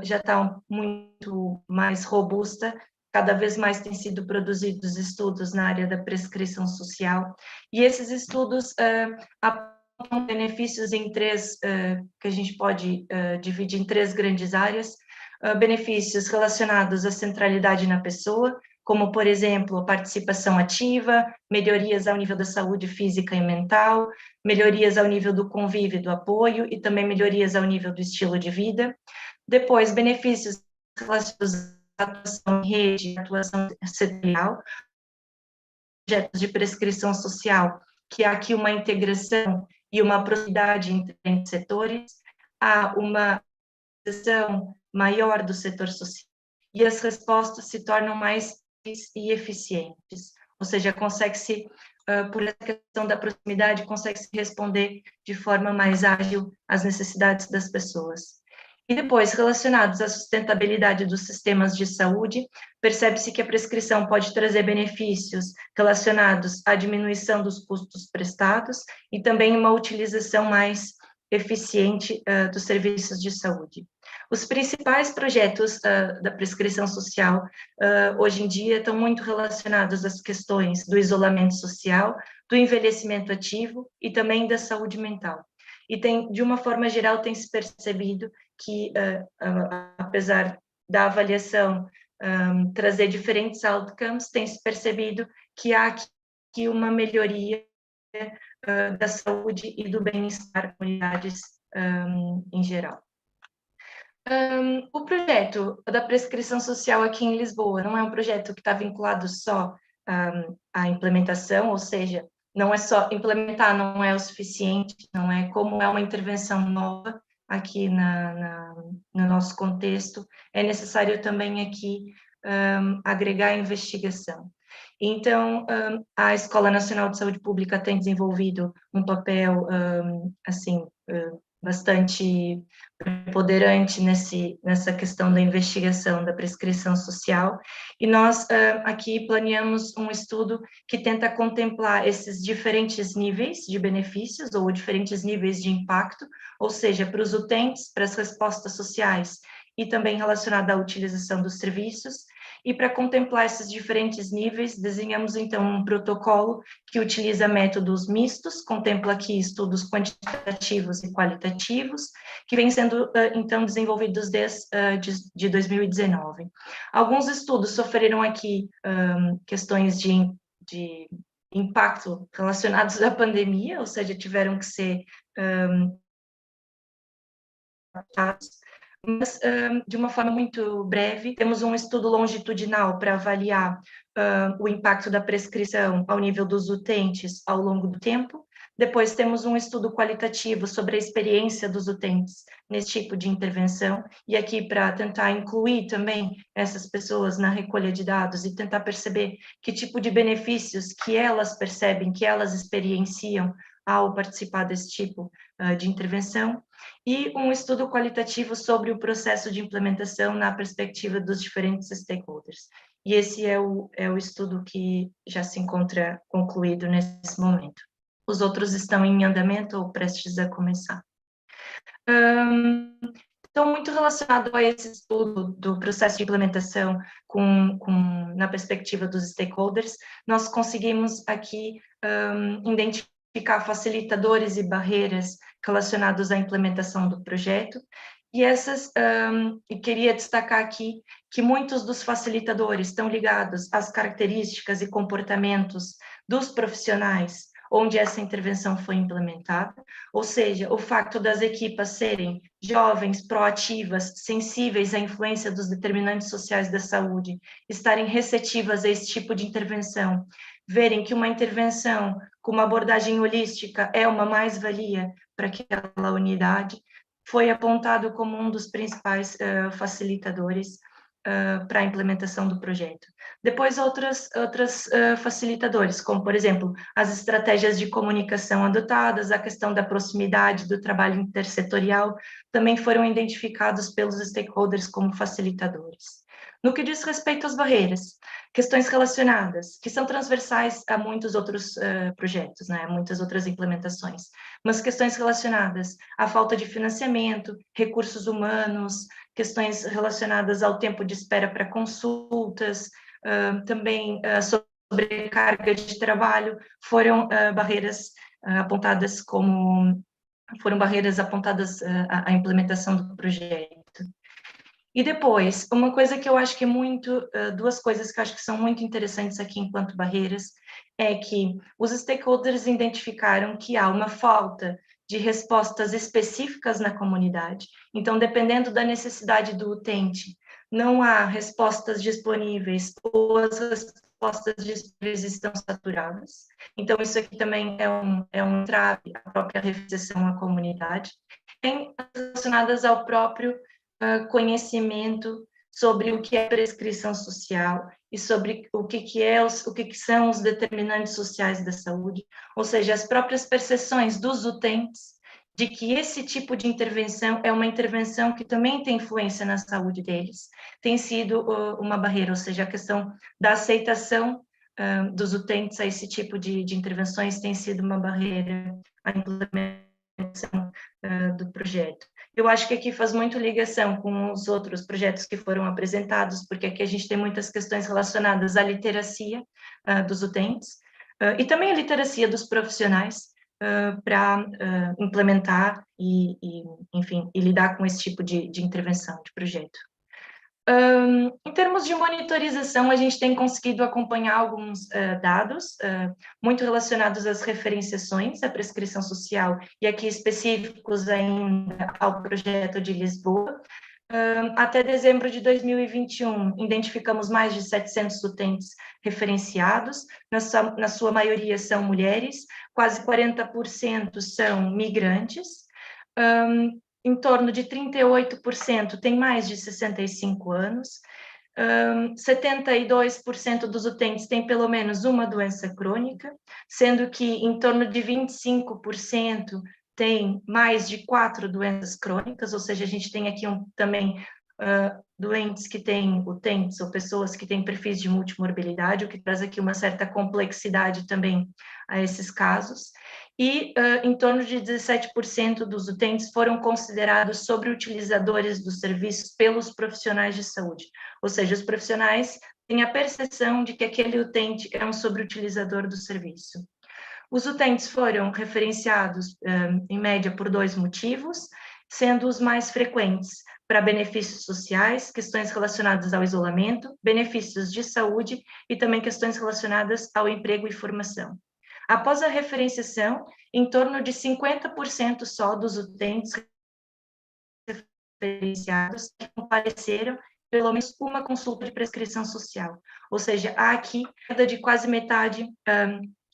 já está muito mais robusta, cada vez mais têm sido produzidos estudos na área da prescrição social, e esses estudos apontam benefícios em três, que a gente pode dividir em três grandes áreas, benefícios relacionados à centralidade na pessoa, como, por exemplo, a participação ativa, melhorias ao nível da saúde física e mental, melhorias ao nível do convívio e do apoio, e também melhorias ao nível do estilo de vida. Depois, benefícios relacionados à atuação em rede, atuação setorial, projetos de prescrição social, que há aqui uma integração e uma proximidade entre setores, há uma integração maior do setor social, e as respostas se tornam mais e eficientes, ou seja, consegue-se, por essa questão da proximidade, consegue-se responder de forma mais ágil às necessidades das pessoas. E depois, relacionados à sustentabilidade dos sistemas de saúde, percebe-se que a prescrição pode trazer benefícios relacionados à diminuição dos custos prestados e também uma utilização mais eficiente dos serviços de saúde. Os principais projetos da prescrição social hoje em dia estão muito relacionados às questões do isolamento social, do envelhecimento ativo e também da saúde mental. E de uma forma geral, tem se percebido que, apesar da avaliação trazer diferentes outcomes, tem se percebido que há aqui uma melhoria da saúde e do bem-estar das comunidades em geral. O projeto da prescrição social aqui em Lisboa não é um projeto que está vinculado só à implementação, ou seja, não é só implementar, não é o suficiente, não é como é uma intervenção nova aqui no nosso contexto, é necessário também aqui agregar investigação. Então, a Escola Nacional de Saúde Pública tem desenvolvido um papel, assim, bastante preponderante nessa questão da investigação da prescrição social, e nós aqui planeamos um estudo que tenta contemplar esses diferentes níveis de benefícios ou diferentes níveis de impacto, ou seja, para os utentes, para as respostas sociais e também relacionado à utilização dos serviços. E para contemplar esses diferentes níveis, desenhamos então um protocolo que utiliza métodos mistos, contempla aqui estudos quantitativos e qualitativos, que vem sendo então desenvolvidos desde 2019. Alguns estudos sofreram aqui questões de impacto relacionados à pandemia, ou seja, tiveram que ser mas, de uma forma muito breve, temos um estudo longitudinal para avaliar o impacto da prescrição ao nível dos utentes ao longo do tempo. Depois temos um estudo qualitativo sobre a experiência dos utentes nesse tipo de intervenção, e aqui para tentar incluir também essas pessoas na recolha de dados e tentar perceber que tipo de benefícios que elas percebem, que elas experienciam ao participar desse tipo de intervenção, e um estudo qualitativo sobre o processo de implementação na perspectiva dos diferentes stakeholders. E esse é o estudo que já se encontra concluído nesse momento. Os outros estão em andamento ou prestes a começar. Então, muito relacionado a esse estudo do processo de implementação na perspectiva dos stakeholders, nós conseguimos aqui identificar facilitadores e barreiras relacionados à implementação do projeto, e queria destacar aqui que muitos dos facilitadores estão ligados às características e comportamentos dos profissionais onde essa intervenção foi implementada, ou seja, o fato das equipas serem jovens, proativas, sensíveis à influência dos determinantes sociais da saúde, estarem receptivas a esse tipo de intervenção, verem que uma intervenção com uma abordagem holística é uma mais-valia para aquela unidade, foi apontado como um dos principais facilitadores para a implementação do projeto. Depois, outros facilitadores, como, por exemplo, as estratégias de comunicação adotadas, a questão da proximidade do trabalho intersetorial, também foram identificados pelos stakeholders como facilitadores. No que diz respeito às barreiras, questões relacionadas, que são transversais a muitos outros projetos, né, muitas outras implementações, mas questões relacionadas à falta de financiamento, recursos humanos, questões relacionadas ao tempo de espera para consultas, também sobrecarga de trabalho, foram barreiras apontadas à implementação do projeto. E depois, uma coisa que eu acho que duas coisas que eu acho que são muito interessantes aqui enquanto barreiras, é que os stakeholders identificaram que há uma falta de respostas específicas na comunidade, então, dependendo da necessidade do utente, não há respostas disponíveis, ou as respostas disponíveis estão saturadas. Então, isso aqui também é um entrave à própria recepção à comunidade. Tem relacionadas ao próprio conhecimento sobre o que é prescrição social e sobre o que são os determinantes sociais da saúde, ou seja, as próprias percepções dos utentes de que esse tipo de intervenção é uma intervenção que também tem influência na saúde deles, tem sido uma barreira, ou seja, a questão da aceitação dos utentes a esse tipo de intervenções tem sido uma barreira à implementação do projeto. Eu acho que aqui faz muito ligação com os outros projetos que foram apresentados, porque aqui a gente tem muitas questões relacionadas à literacia dos utentes e também à literacia dos profissionais para implementar e, enfim, e lidar com esse tipo de intervenção, de projeto. Em termos de monitorização, a gente tem conseguido acompanhar alguns dados muito relacionados às referenciações, à prescrição social, e aqui específicos ainda ao projeto de Lisboa. Até dezembro de 2021, identificamos mais de 700 utentes referenciados, na sua maioria são mulheres, quase 40% são migrantes, em torno de 38% tem mais de 65 anos, 72% dos utentes têm pelo menos uma doença crônica, sendo que em torno de 25% tem mais de 4 doenças crônicas, ou seja, a gente tem aqui também utentes ou pessoas que têm perfis de multimorbilidade, o que traz aqui uma certa complexidade também a esses casos, e em torno de 17% dos utentes foram considerados sobreutilizadores dos serviços pelos profissionais de saúde, ou seja, os profissionais têm a percepção de que aquele utente é um sobreutilizador do serviço. Os utentes foram referenciados, em média, por 2 motivos, sendo os mais frequentes para benefícios sociais, questões relacionadas ao isolamento, benefícios de saúde e também questões relacionadas ao emprego e formação. Após a referenciação, em torno de 50% só dos utentes referenciados que compareceram pelo menos uma consulta de prescrição social. Ou seja, há aqui perda de quase metade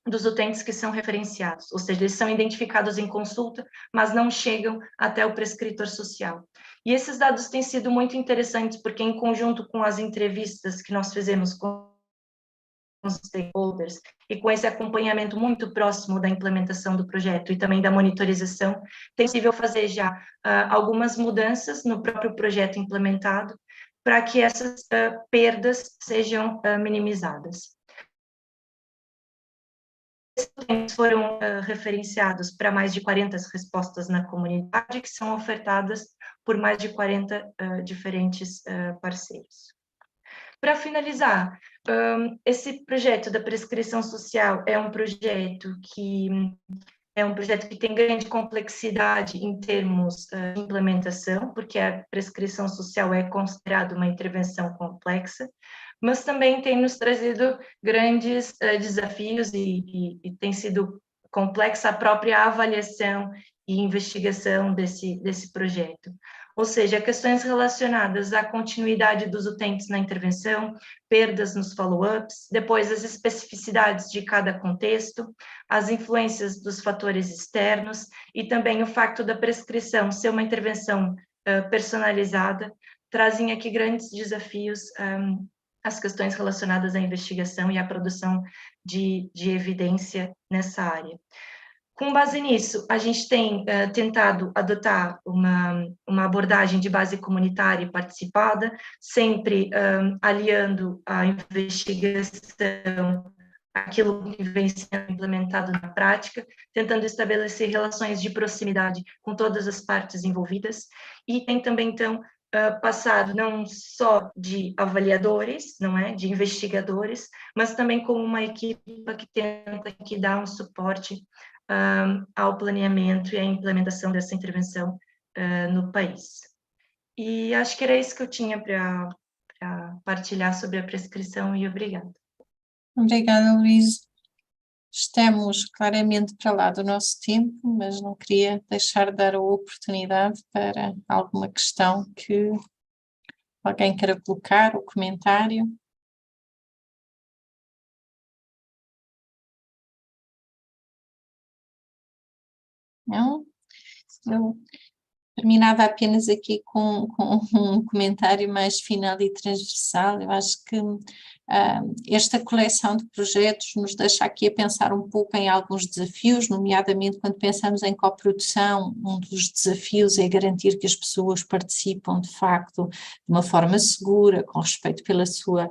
dos utentes que são referenciados, ou seja, eles são identificados em consulta, mas não chegam até o prescritor social. E esses dados têm sido muito interessantes, porque em conjunto com as entrevistas que nós fizemos com os stakeholders e com esse acompanhamento muito próximo da implementação do projeto e também da monitorização, tem possível fazer já algumas mudanças no próprio projeto implementado para que essas perdas sejam minimizadas. Foram referenciados para mais de 40 respostas na comunidade, que são ofertadas por mais de 40 diferentes parceiros. Para finalizar, esse projeto da prescrição social é um projeto que tem grande complexidade em termos de implementação, porque a prescrição social é considerada uma intervenção complexa, mas também tem nos trazido grandes desafios e tem sido complexa a própria avaliação e investigação desse projeto. Ou seja, questões relacionadas à continuidade dos utentes na intervenção, perdas nos follow-ups, depois as especificidades de cada contexto, as influências dos fatores externos e também o facto da prescrição ser uma intervenção personalizada, trazem aqui grandes desafios às questões relacionadas à investigação e à produção de evidência nessa área. Com base nisso, a gente tem tentado adotar uma abordagem de base comunitária e participada, sempre aliando a investigação àquilo que vem sendo implementado na prática, tentando estabelecer relações de proximidade com todas as partes envolvidas, e tem também, então, passado não só de avaliadores, não é, de investigadores, mas também como uma equipe que tenta dar um suporte ao planeamento e à implementação dessa intervenção no país. E acho que era isso que eu tinha para partilhar sobre a prescrição, e obrigada. Obrigada, Luísa. Estamos claramente para lá do nosso tempo, mas não queria deixar de dar a oportunidade para alguma questão que alguém queira colocar, ou comentário. Não? Eu terminava apenas aqui com um comentário mais final e transversal. Eu acho que esta coleção de projetos nos deixa aqui a pensar um pouco em alguns desafios, nomeadamente quando pensamos em coprodução, um dos desafios é garantir que as pessoas participam de facto de uma forma segura, com respeito pela sua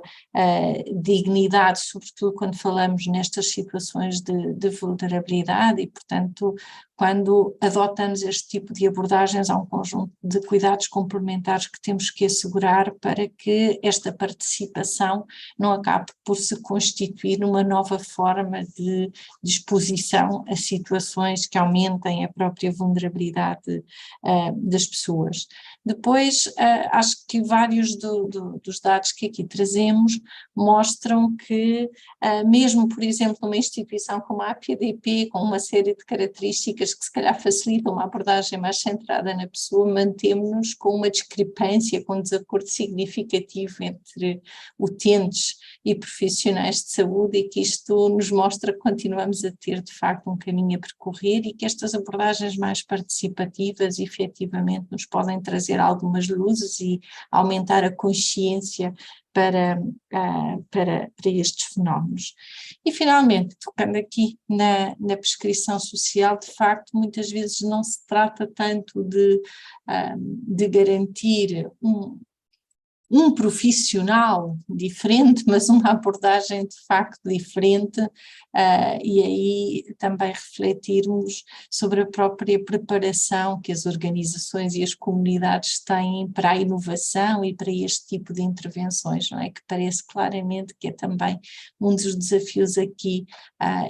dignidade, sobretudo quando falamos nestas situações de vulnerabilidade, e portanto quando adotamos este tipo de abordagens, há um conjunto de cuidados complementares que temos que assegurar para que esta participação não acabe por se constituir numa nova forma de exposição a situações que aumentem a própria vulnerabilidade das pessoas. Depois, acho que vários dos dados que aqui trazemos mostram que, mesmo, por exemplo, numa instituição como a APDP, com uma série de características que se calhar facilitam uma abordagem mais centrada na pessoa, mantemos-nos com uma discrepância, com um desacordo significativo entre utentes e profissionais de saúde, e que isto nos mostra que continuamos a ter de facto um caminho a percorrer, e que estas abordagens mais participativas efetivamente nos podem trazer algumas luzes e aumentar a consciência para estes fenómenos. E finalmente, tocando aqui na prescrição social, de facto muitas vezes não se trata tanto de garantir um profissional diferente, mas uma abordagem de facto diferente, e aí também refletirmos sobre a própria preparação que as organizações e as comunidades têm para a inovação e para este tipo de intervenções, não é? Que parece claramente que é também um dos desafios aqui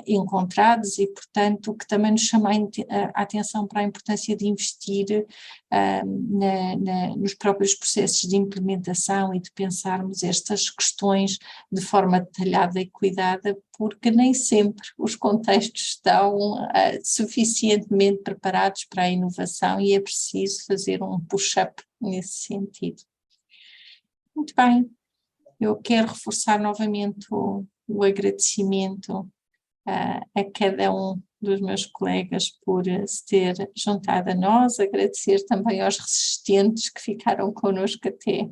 encontrados, e portanto que também nos chama a atenção para a importância de investir nos próprios processos de implementação inovação e de pensarmos estas questões de forma detalhada e cuidada, porque nem sempre os contextos estão suficientemente preparados para a inovação e é preciso fazer um push-up nesse sentido. Muito bem, eu quero reforçar novamente o agradecimento a cada um dos meus colegas por se ter juntado a nós, agradecer também aos resistentes que ficaram connosco até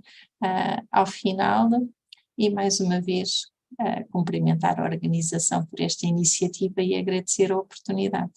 ao final e mais uma vez cumprimentar a organização por esta iniciativa e agradecer a oportunidade.